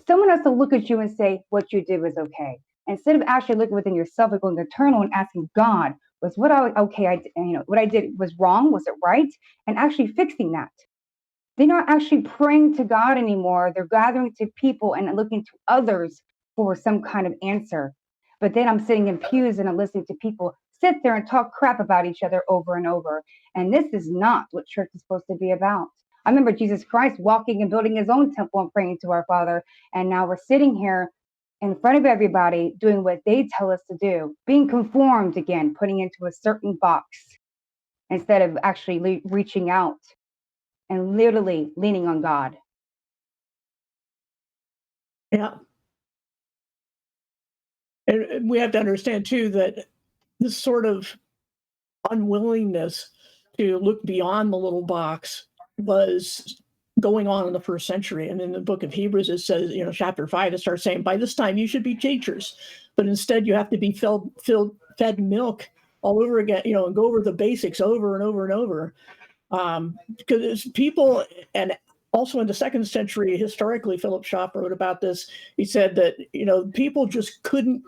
someone else to look at you and say, what you did was okay. Instead of actually looking within yourself and going internal and asking God, was what what I did was wrong? Was it right? And actually fixing that. They're not actually praying to God anymore. They're gathering to people and looking to others for some kind of answer. But then I'm sitting in pews and I'm listening to people sit there and talk crap about each other over and over. And this is not what church is supposed to be about. I remember Jesus Christ walking and building his own temple and praying to our Father. And now we're sitting here in front of everybody doing what they tell us to do, being conformed again, putting into a certain box instead of actually reaching out and literally leaning on God. Yeah. And we have to understand, too, that this sort of unwillingness to look beyond the little box was going on in the first century. And in the book of Hebrews, it says, chapter 5, it starts saying, by this time you should be teachers. But instead you have to be fed milk all over again, and go over the basics over and over and over. Because people, and also in the second century, historically, Philip Schaff wrote about this. He said that, people just couldn't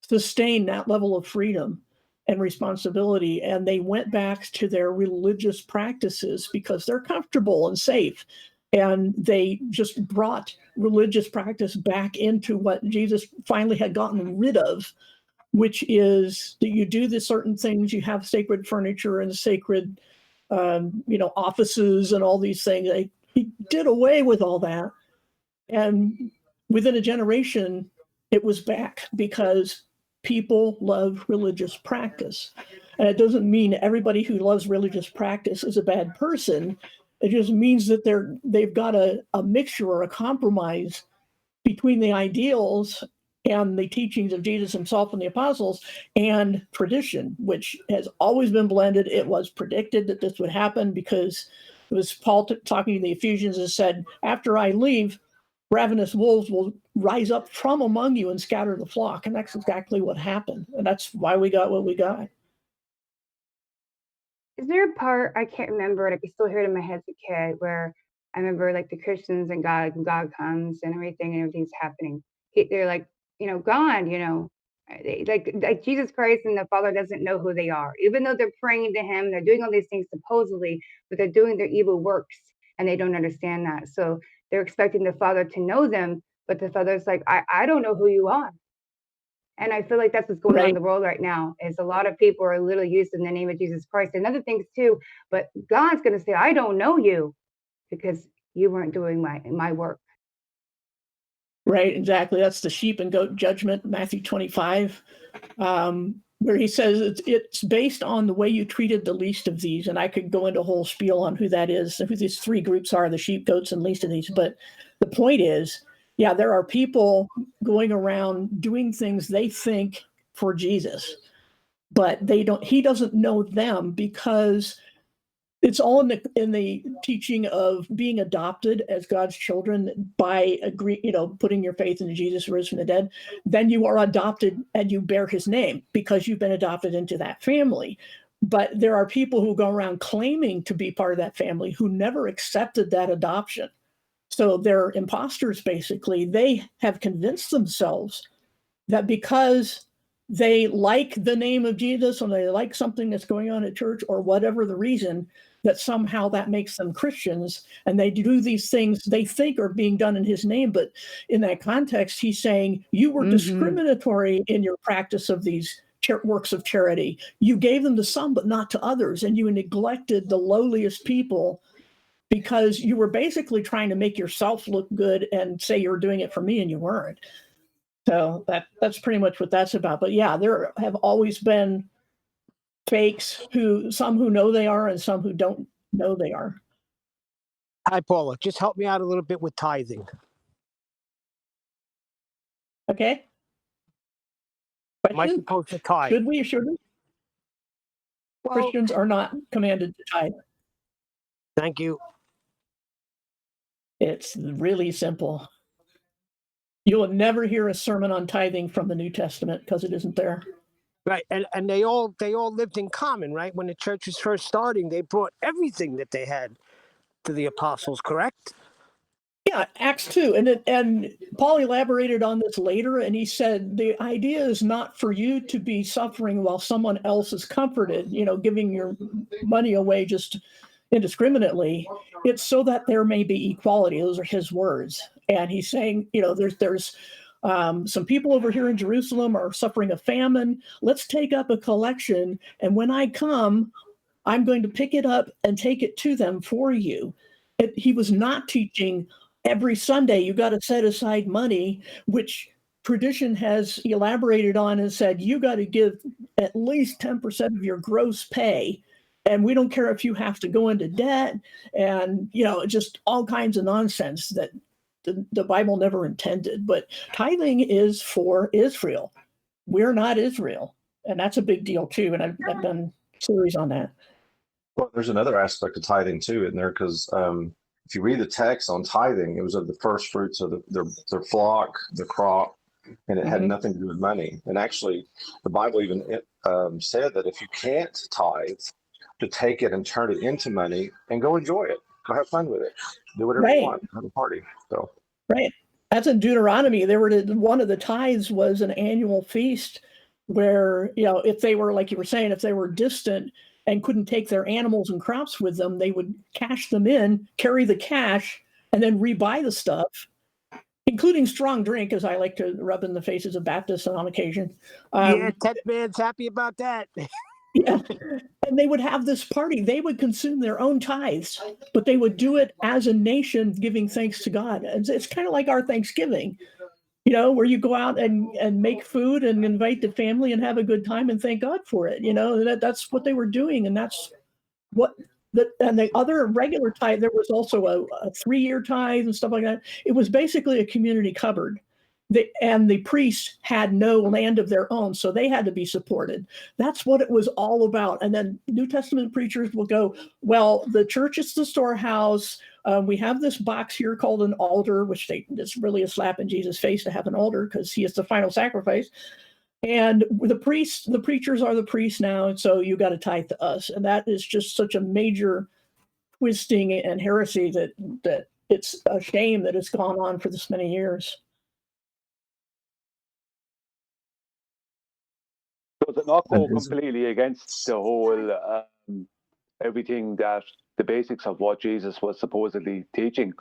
sustain that level of freedom and responsibility. And they went back to their religious practices because they're comfortable and safe. And they just brought religious practice back into what Jesus finally had gotten rid of, which is that you do the certain things, you have sacred furniture and sacred offices and all these things. He did away with all that. And within a generation, it was back because people love religious practice. And it doesn't mean everybody who loves religious practice is a bad person. It just means that they've got a mixture or a compromise between the ideals and the teachings of Jesus himself and the apostles and tradition, which has always been blended. It was predicted that this would happen because it was Paul talking to the Ephesians and said, after I leave, ravenous wolves will rise up from among you and scatter the flock. And that's exactly what happened. And that's why we got what we got. Is there a part, I can't remember it, I can still hear it in my head as a kid, where I remember like the Christians and God comes and everything's happening. They're like, God, like Jesus Christ and the Father doesn't know who they are. Even though they're praying to him, they're doing all these things supposedly, but they're doing their evil works and they don't understand that. So they're expecting the Father to know them, but the Father's like, I don't know who you are. And I feel like that's what's going on in the world right now, is a lot of people are literally using the name of Jesus Christ and other things too, but God's going to say, I don't know you because you weren't doing my work. Right, exactly. That's the sheep and goat judgment, Matthew 25, where he says it's based on the way you treated the least of these. And I could go into a whole spiel on who that is, who these three groups are, the sheep, goats, and least of these. But the point is, yeah, there are people going around doing things they think for Jesus, but he doesn't know them because it's all in the teaching of being adopted as God's children by putting your faith in Jesus who rose from the dead. Then you are adopted and you bear his name because you've been adopted into that family. But there are people who go around claiming to be part of that family who never accepted that adoption. So they're imposters, basically. They have convinced themselves that because they like the name of Jesus or they like something that's going on at church or whatever the reason, that somehow that makes them Christians, and they do these things they think are being done in his name. But in that context, he's saying you were discriminatory in your practice of these works of charity. You gave them to some, but not to others. And you neglected the lowliest people because you were basically trying to make yourself look good and say you're doing it for me, and you weren't. So that's pretty much what that's about. But yeah, there have always been fakes, some who know they are and some who don't know they are. Hi, Paula. Just help me out a little bit with tithing. Okay. Am I supposed to tithe? Should we or shouldn't? Well, Christians are not commanded to tithe. Thank you. It's really simple. You will never hear a sermon on tithing from the New Testament because it isn't there. Right, and they all lived in common, right? When the church was first starting, they brought everything that they had. to the apostles, correct? Yeah, Acts 2. And Paul elaborated on this later, and he said the idea is not for you to be suffering while someone else is comforted, giving your money away just indiscriminately. It's so that there may be equality. Those are his words. And he's saying, there's some people over here in Jerusalem are suffering a famine. Let's take up a collection, and when I come, I'm going to pick it up and take it to them for you. He was not teaching every Sunday you got to set aside money, which tradition has elaborated on and said you got to give at least 10% of your gross pay. And we don't care if you have to go into debt and, just all kinds of nonsense that the Bible never intended. But tithing is for Israel. We're not Israel. And that's a big deal, too. And I've done series on that. Well, there's another aspect of tithing, too, in there, because if you read the text on tithing, it was of the first fruits of their flock, the crop, and it had nothing to do with money. And actually, the Bible even said that if you can't tithe, to take it and turn it into money and go enjoy it. Go have fun with it. Do whatever you want. Have a party. So right. That's in Deuteronomy. One of the tithes was an annual feast where, if they were, like you were saying, if they were distant and couldn't take their animals and crops with them, they would cash them in, carry the cash, and then rebuy the stuff, including strong drink, as I like to rub in the faces of Baptists on occasion. Yeah, Ted Man's happy about that. Yeah. And they would have this party. They would consume their own tithes, but they would do it as a nation giving thanks to God. It's kind of like our Thanksgiving, where you go out and make food and invite the family and have a good time and thank God for it. That's what they were doing. And that's what and the other regular tithe, there was also a 3-year tithe and stuff like that. It was basically a community cupboard. And the priests had no land of their own, so they had to be supported. That's what it was all about. And then New Testament preachers will go, well, the church is the storehouse. We have this box here called an altar, which it's really a slap in Jesus' face to have an altar because he is the final sacrifice. And the preachers are the priests now, and so you got to tithe to us. And that is just such a major twisting and heresy that it's a shame that it's gone on for this many years. Does it not go completely against the whole everything that the basics of what Jesus was supposedly teaching?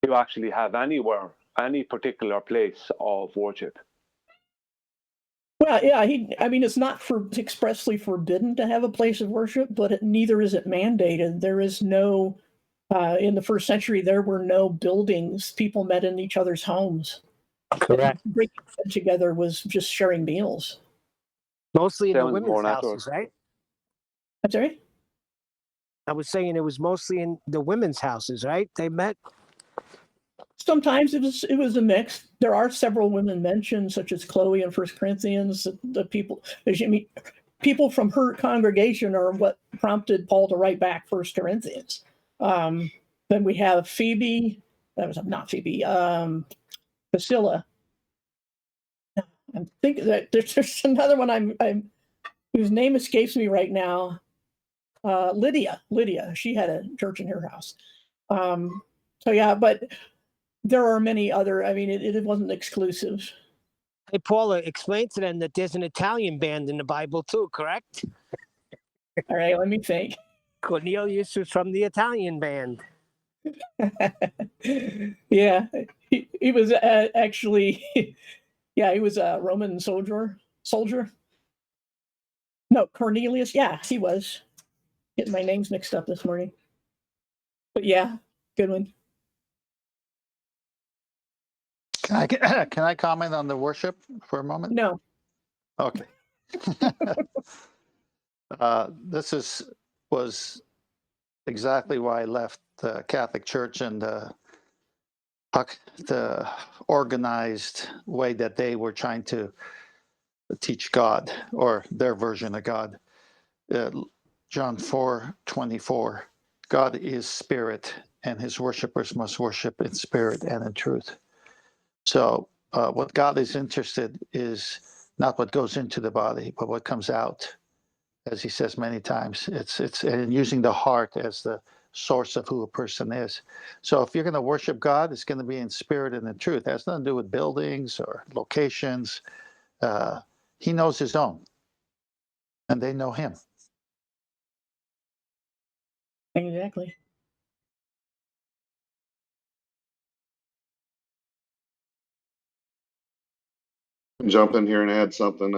You actually have any particular place of worship? Well, yeah, it's not expressly forbidden to have a place of worship, but neither is it mandated. There is no, in the first century, there were no buildings. People met in each other's homes. Correct. Breaking together was just sharing meals. Mostly in the women's houses, right? I'm sorry? I was saying it was mostly in the women's houses, right? They met. Sometimes it was a mix. There are several women mentioned, such as Chloe in 1 Corinthians. The people from her congregation are what prompted Paul to write back 1 Corinthians. Then we have Phoebe. That was not Phoebe. Priscilla. I'm thinking that there's another one I'm whose name escapes me right now. Lydia. She had a church in her house. So yeah, but there are many other. It wasn't exclusive. Hey, Paula, explain to them that there's an Italian band in the Bible too, correct? All right, let me think. Cornelius was from the Italian band. Yeah, he was actually. Yeah, he was a Roman soldier. No, Cornelius. Yeah, he was. Getting my names mixed up this morning. But yeah, good one. Can I comment on the worship for a moment? No. Okay. This was exactly why I left the Catholic Church and the organized way that they were trying to teach God, or their version of God. John 4:24, God is spirit, and his worshipers must worship in spirit and in truth. So what God is interested is not what goes into the body, but what comes out, as he says many times. It's and using the heart as the source of who a person is. So if you're going to worship God, it's going to be in spirit and in truth. It has nothing to do with buildings or locations. He knows his own, and they know him. Exactly. Jump in here and add something.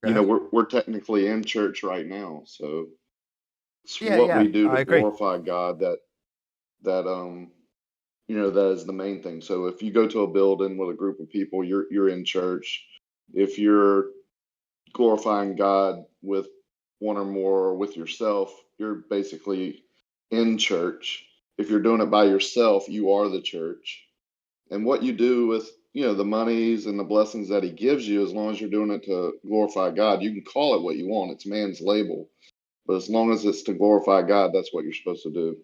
You know, we're technically in church right now, so it's what we do I to agree. glorify God that you know, that is the main thing. So if you go to a building with a group of people, you're in church. If you're glorifying God with one or more or with yourself, you're basically in church. If you're doing it by yourself, you are the church. And what you do with, you know, the monies and the blessings that he gives you, as long as you're doing it to glorify God, you can call it what you want. It's man's label. But as long as it's to glorify God, that's what you're supposed to do.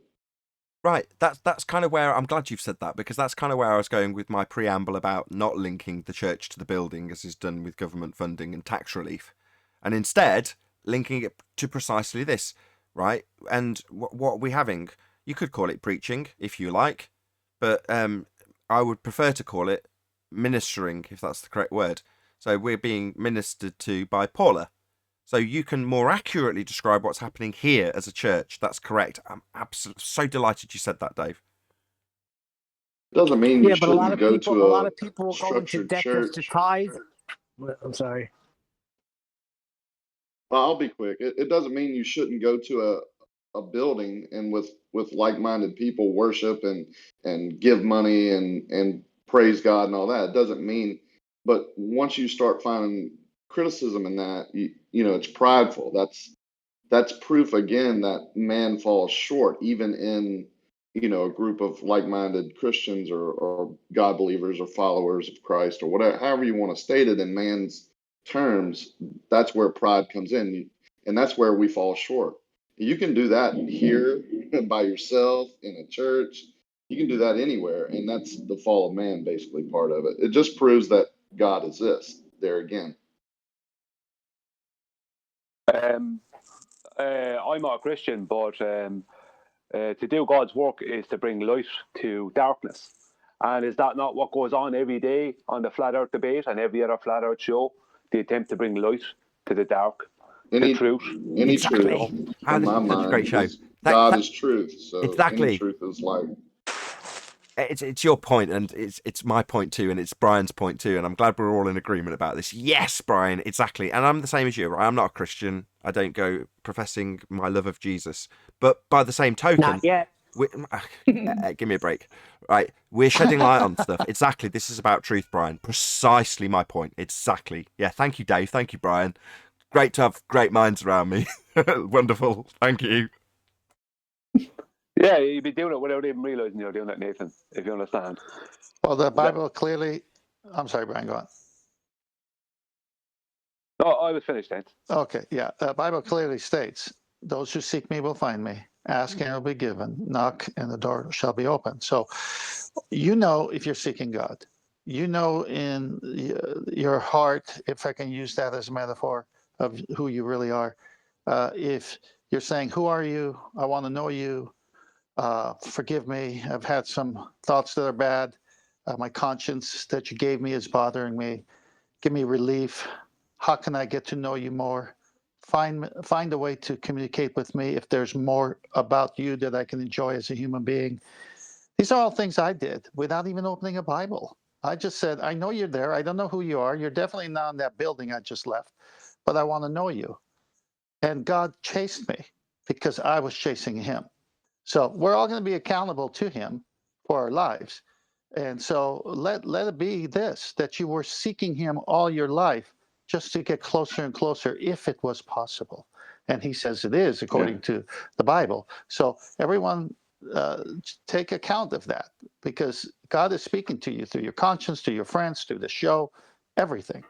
Right, that's kind of where I'm glad you've said that, because that's kind of where I was going with my preamble about not linking the church to the building as is done with government funding and tax relief, and instead linking it to precisely this, right? And what are we having? You could call it preaching if you like, but I would prefer to call it ministering, if that's the correct word. So we're being ministered to by Paula. So you can more accurately describe what's happening here as a church. That's correct. I'm absolutely so delighted you said that, Dave. Doesn't mean you but a lot shouldn't of go people, to a lot a of people will go into structured debt just to church. tithe. I'm I'll be quick. It doesn't mean you shouldn't go to a building and with like-minded people worship and give money and praise God and all that. It doesn't mean, but once you start finding criticism in that, you know, it's prideful. That's proof again that man falls short, even in, you know, a group of like-minded Christians or God believers or followers of Christ or whatever, however you want to state it in man's terms. That's where pride comes in, and that's where we fall short. You can do that here by yourself in a church. You can do that anywhere, and that's the fall of man, basically part of it. It just proves that God exists there again. I'm not a Christian, but to do God's work is to bring light to darkness. And is that not what goes on every day on the Flat Earth debate and every other Flat Earth show? The attempt to bring light to the dark, the truth. Any truth, in my mind, because God is truth. So any truth is light. It's your point, and it's my point too, and it's Brian's point too, and I'm glad we're all in agreement about this. Yes, Brian, exactly. And I'm the same as you, right? I'm not a Christian. I don't go professing my love of Jesus. But by the same token, not yet. Give me a break. Right, we're shedding light on stuff. Exactly. This is about truth, Brian. Precisely my point. Exactly. Yeah. Thank you, Dave. Thank you, Brian. Great to have great minds around me. Wonderful. Thank you. Yeah, you'd be doing it without even realizing you're doing it, Nathan, if you understand. Well, the Bible clearly, I'm sorry, Brian, go on. No, I was finished then. Okay, yeah. The Bible clearly states, those who seek me will find me. Ask and it will be given. Knock and the door shall be open. So you know if you're seeking God. You know in your heart, if I can use that as a metaphor of who you really are. If you're saying, who are you? I want to know you. Forgive me. I've had some thoughts that are bad. My conscience that you gave me is bothering me. Give me relief. How can I get to know you more? Find a way to communicate with me if there's more about you that I can enjoy as a human being. These are all things I did without even opening a Bible. I just said, I know you're there. I don't know who you are. You're definitely not in that building I just left, but I want to know you. And God chased me because I was chasing him. So we're all going to be accountable to him for our lives. And so let it be this, that you were seeking him all your life just to get closer and closer if it was possible. And he says it is according to the Bible. So everyone take account of that, because God is speaking to you through your conscience, to your friends, through the show, everything.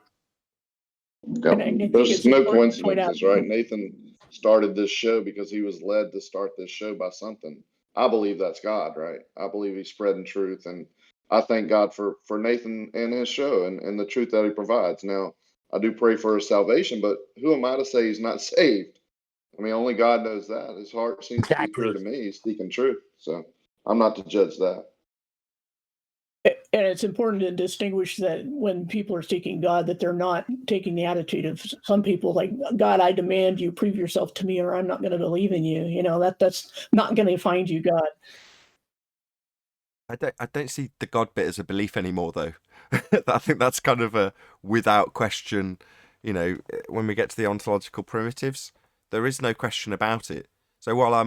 There's no coincidences, right? Nathan started this show because he was led to start this show by something. I believe that's God, right? I believe he's spreading truth, and I thank God for Nathan and his show and the truth that he provides. Now, I do pray for his salvation, but who am I to say he's not saved? I mean, only God knows that. His heart seems to be pure to me. He's speaking truth. So I'm not to judge that. And it's important to distinguish that when people are seeking God, that they're not taking the attitude of some people like, God, I demand you prove yourself to me, or I'm not going to believe in you. You know, that's not going to find you God. I don't see the God bit as a belief anymore, though. I think that's kind of a without question. You know, when we get to the ontological primitives, there is no question about it. So while I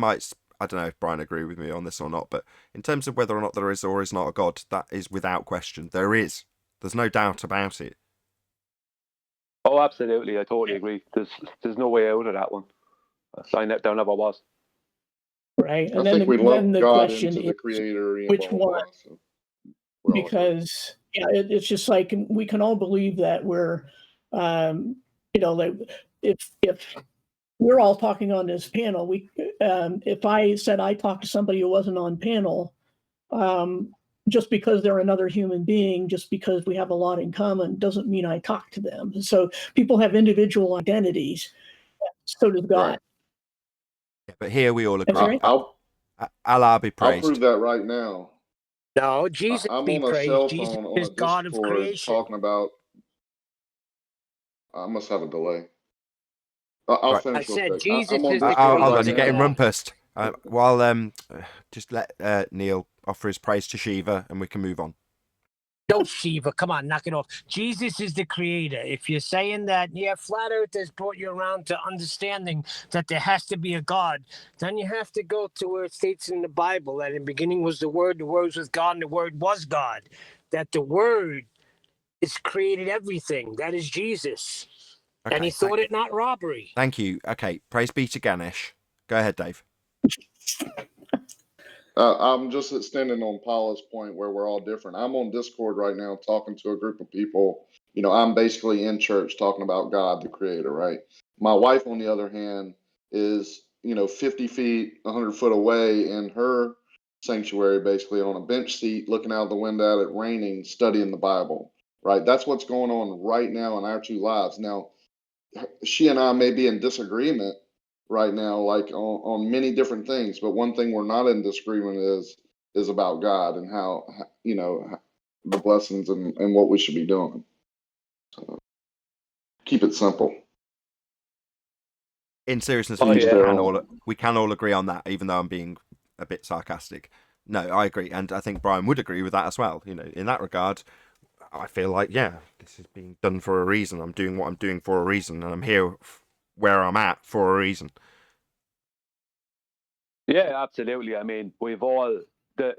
don't know if Brian agree with me on this or not, but in terms of whether or not there is or is not a God, that is without question. There is. There's no doubt about it. Oh, absolutely. I totally agree. There's no way out of that one. There never was. Right. And I think we lump the God question into the is creator. which one? So because it's just like we can all believe that we're, like if we're all talking on this panel, if I said I talked to somebody who wasn't on panel, just because they're another human being, just because we have a lot in common, doesn't mean I talk to them. So people have individual identities. So does God. Right. Yeah, but here we all agree. Allah be I'll praised. prove that right now. No, Jesus I'm be on a praised. cell Jesus phone on is a God of Discord creation. talking about. I must have a delay. I'll Right. finish I real said quick. Jesus I'm on is the Discord Hold right on, you're now. getting rumpused. While just let Neil offer his praise to Shiva, and we can move on. No, Shiva, come on, knock it off. Jesus is the creator. If you're saying that, flat earth has brought you around to understanding that there has to be a God, then you have to go to where it states in the Bible that in the beginning was the Word was with God, and the Word was God. That the Word is created everything. That is Jesus. Okay, and he thought it not robbery. Thank you. Okay, praise be to Ganesh. Go ahead, Dave. I'm just extending on Paula's point where we're all different. I'm on Discord right now talking to a group of people. I'm basically in church talking about God, the creator, right? My wife, on the other hand, is, 50 feet, 100 foot away in her sanctuary, basically on a bench seat, looking out the window at it raining, studying the Bible, right? That's what's going on right now in our two lives. Now, she and I may be in disagreement right now, like on many different things, but one thing we're not in disagreement is about God and how, the blessings and what we should be doing. So keep it simple. In seriousness, we can all agree on that, even though I'm being a bit sarcastic. No, I agree, and I think Brian would agree with that as well. In that regard, I feel like, this is being done for a reason. I'm doing what I'm doing for a reason, and I'm here where I'm at for a reason. Yeah, absolutely. I mean, we've all as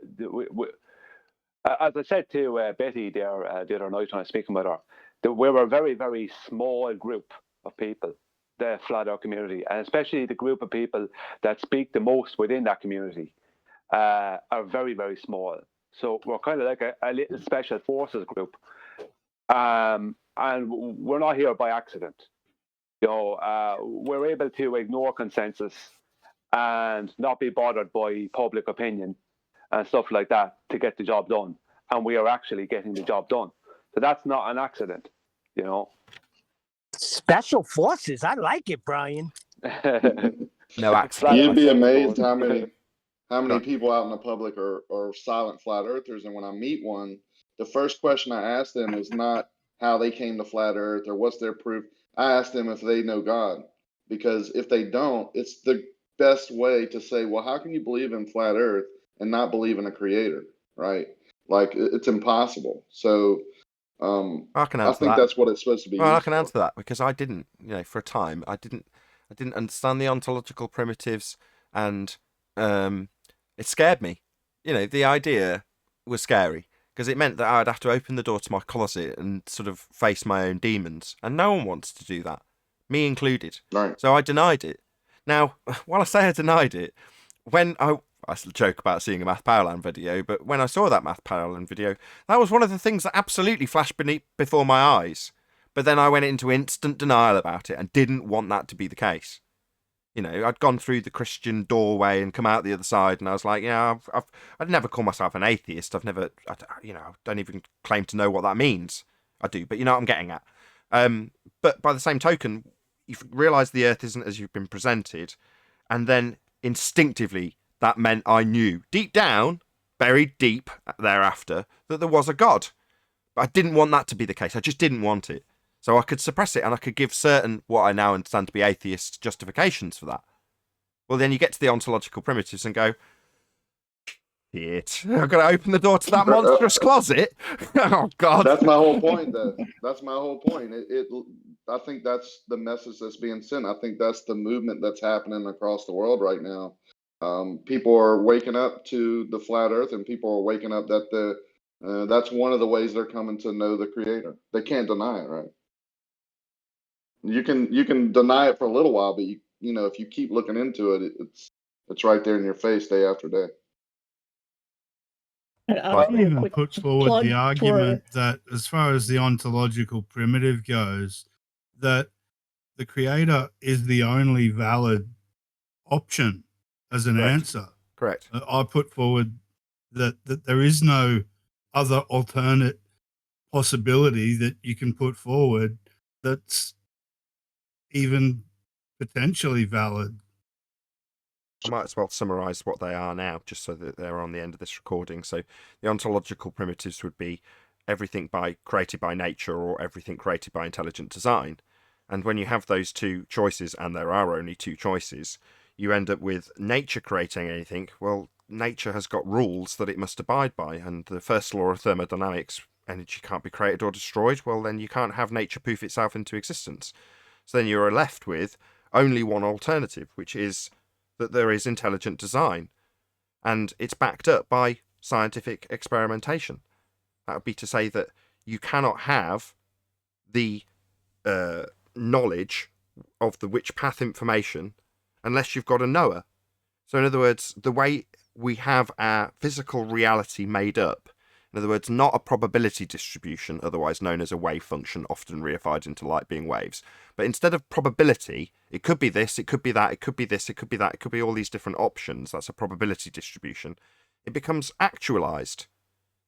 I said to Betty there the other night when I was speaking with her, that we were a very, very small group of people, the flat earth community, and especially the group of people that speak the most within that community are very, very small. So we're kind of like a little special forces group, and we're not here by accident. We're able to ignore consensus and not be bothered by public opinion and stuff like that to get the job done. And we are actually getting the job done. So that's not an accident, Special forces. I like it, Brian. No accident. You'd be amazed how many people out in the public are silent flat earthers. And when I meet one, the first question I ask them is not how they came to flat earth or what's their proof. I ask them if they know God, because if they don't, it's the best way to say, well, how can you believe in flat earth and not believe in a creator, right? Like, it's impossible. So I can answer think that. that's what it's supposed to be. Well, I can answer that because I didn't, for a time, I didn't understand the ontological primitives, and it scared me. The idea was scary because it meant that I'd have to open the door to my closet and sort of face my own demons, and no one wants to do that, me included. Right. So I denied it. Now, while I say I denied it, when I joke about seeing a Math Powerland video, but when I saw that Math Powerland video, that was one of the things that absolutely flashed before my eyes. But then I went into instant denial about it and didn't want that to be the case. I'd gone through the Christian doorway and come out the other side, and I was like, I'd never call myself an atheist. I don't even claim to know what that means. I do, but you know what I'm getting at. But by the same token, you've realised the Earth isn't as you've been presented, and then instinctively that meant I knew deep down, buried deep thereafter, that there was a God. But I didn't want that to be the case. I just didn't want it. So I could suppress it, and I could give certain, what I now understand to be atheist justifications for that. Well, then you get to the ontological primitives and go, shit, I've got to open the door to that monstrous closet. Oh, God. That's my whole point, though. That's my whole point. I think that's the message that's being sent. I think that's the movement that's happening across the world right now. People are waking up to the flat Earth, and people are waking up that that's one of the ways they're coming to know the Creator. They can't deny it, right? You can deny it for a little while, but you know, if you keep looking into it, it's right there in your face day after day. I even put forward the argument that as far as the ontological primitive goes, that the Creator is the only valid option as an answer. Correct. I put forward that there is no other alternate possibility that you can put forward that's even potentially valid. I might as well summarise what they are now, just so that they're on the end of this recording. So the ontological primitives would be everything created by nature or everything created by intelligent design. And when you have those two choices, and there are only two choices, you end up with nature creating anything. Well, nature has got rules that it must abide by, and the first law of thermodynamics, energy can't be created or destroyed. Well, then you can't have nature poof itself into existence. So then you're left with only one alternative, which is that there is intelligent design, and it's backed up by scientific experimentation. That would be to say that you cannot have the knowledge of the which path information unless you've got a knower. So in other words, the way we have our physical reality made up, in other words, not a probability distribution, otherwise known as a wave function, often reified into light being waves, but instead of probability, it could be this, it could be that, it could be this, it could be that, it could be all these different options. That's a probability distribution. It becomes actualized.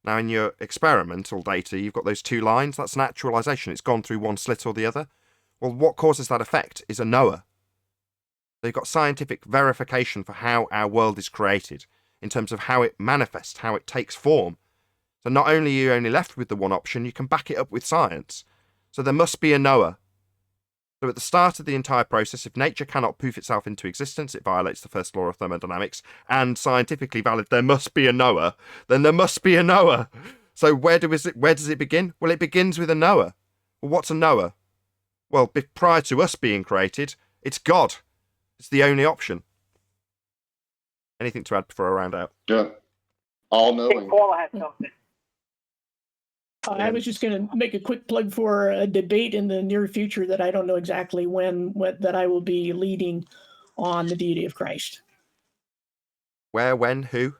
Now in your experimental data, you've got those two lines. That's an actualization. It's gone through one slit or the other. Well, what causes that effect is a knower. They've got scientific verification for how our world is created, in terms of how it manifests, how it takes form. So not only are you only left with the one option, you can back it up with science. So there must be a knower. So at the start of the entire process, if nature cannot poof itself into existence, it violates the first law of thermodynamics, and scientifically valid, there must be a knower, then there must be a knower. So where does it begin? Well, it begins with a knower. Well, what's a knower? Well, prior to us being created, it's God. It's the only option. Anything to add before I round out? Yeah. All knowing. Paul has something. I was just going to make a quick plug for a debate in the near future that I don't know exactly when that I will be leading on the deity of Christ. Where, when, who?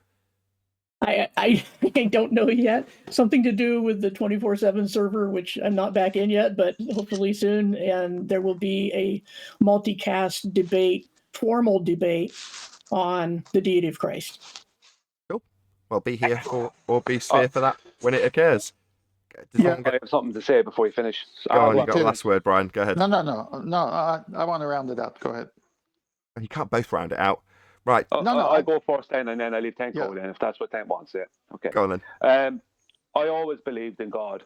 I don't know yet. Something to do with the 24/7 server, which I'm not back in yet, but hopefully soon. And there will be a multicast debate, formal debate on the deity of Christ. Cool. Well, be here or be sphere for that when it occurs. I have something to say before you finish. Go on, you got the last word, Brian. Go ahead. No. I want to round it out. Go ahead. You can't both round it out. Right. I'll go first then, and then I leave Tenko then, if that's what Tenko wants to say. Okay. Go on then. I always believed in God.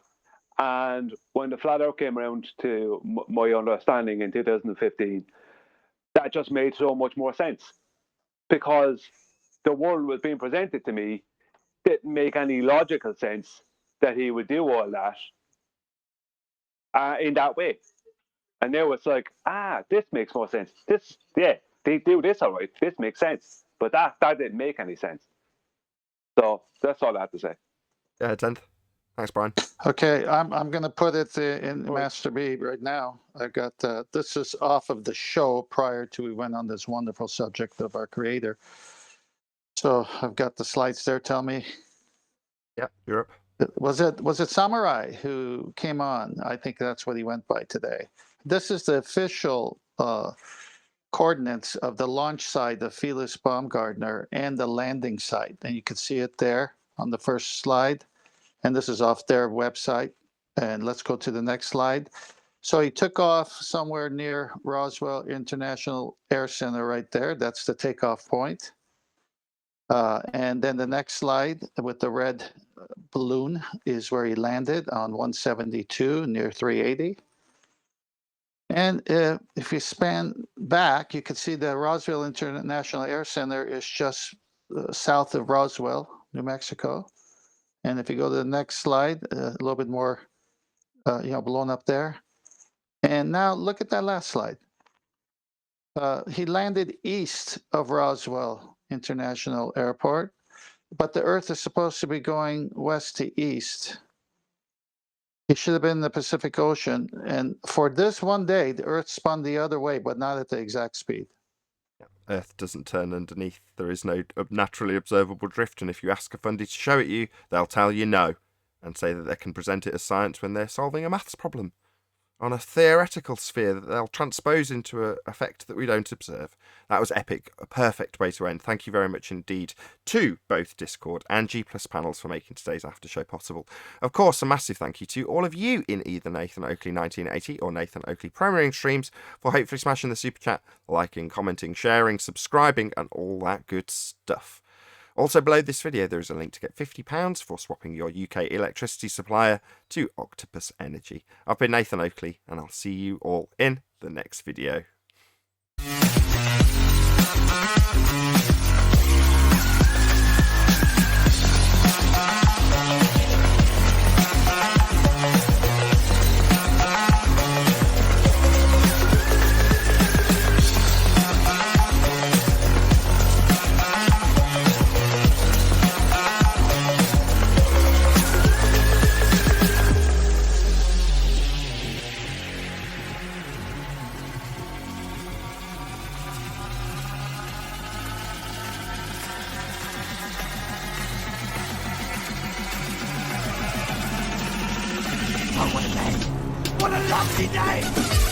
And when the flat earth came around to my understanding in 2015, that just made so much more sense. Because the world was being presented to me didn't make any logical sense that he would do all that in that way. And now it's like, this makes more sense. They do this all right. This makes sense. But that didn't make any sense. So that's all I have to say. Yeah, 10th. Thanks, Brian. Okay, I'm going to put it in Master B right now. I've got this is off of the show prior to we went on this wonderful subject of our creator. So I've got the slides there. Tell me. Yeah, you're up. Was it Samurai who came on? I think that's what he went by today. This is the official coordinates of the launch site of Felix Baumgartner and the landing site. And you can see it there on the first slide. And this is off their website. And let's go to the next slide. So he took off somewhere near Roswell International Air Center right there. That's the takeoff point. And then the next slide with the red balloon is where he landed on 172 near 380. And if you span back, you can see the Roswell International Air Center is just south of Roswell, New Mexico. And if you go to the next slide, a little bit more, blown up there. And now look at that last slide. He landed east of Roswell International Airport, but the Earth is supposed to be going west to east. He should have been in the Pacific Ocean. And for this one day, the Earth spun the other way, but not at the exact speed. Earth doesn't turn underneath. There is no naturally observable drift, and if you ask a fundy to show it you, they'll tell you no, and say that they can present it as science when they're solving a maths problem on a theoretical sphere that they'll transpose into an effect that we don't observe. That was epic. A perfect way to end. Thank you very much indeed to both Discord and G+ panels for making today's after show possible. Of course, a massive thank you to all of you in either Nathan Oakley 1980 or Nathan Oakley premiering streams for hopefully smashing the super chat, liking, commenting, sharing, subscribing, and all that good stuff. Also below this video there is a link to get £50 for swapping your UK electricity supplier to Octopus Energy. I've been Nathan Oakley and I'll see you all in the next video. What a lovely day!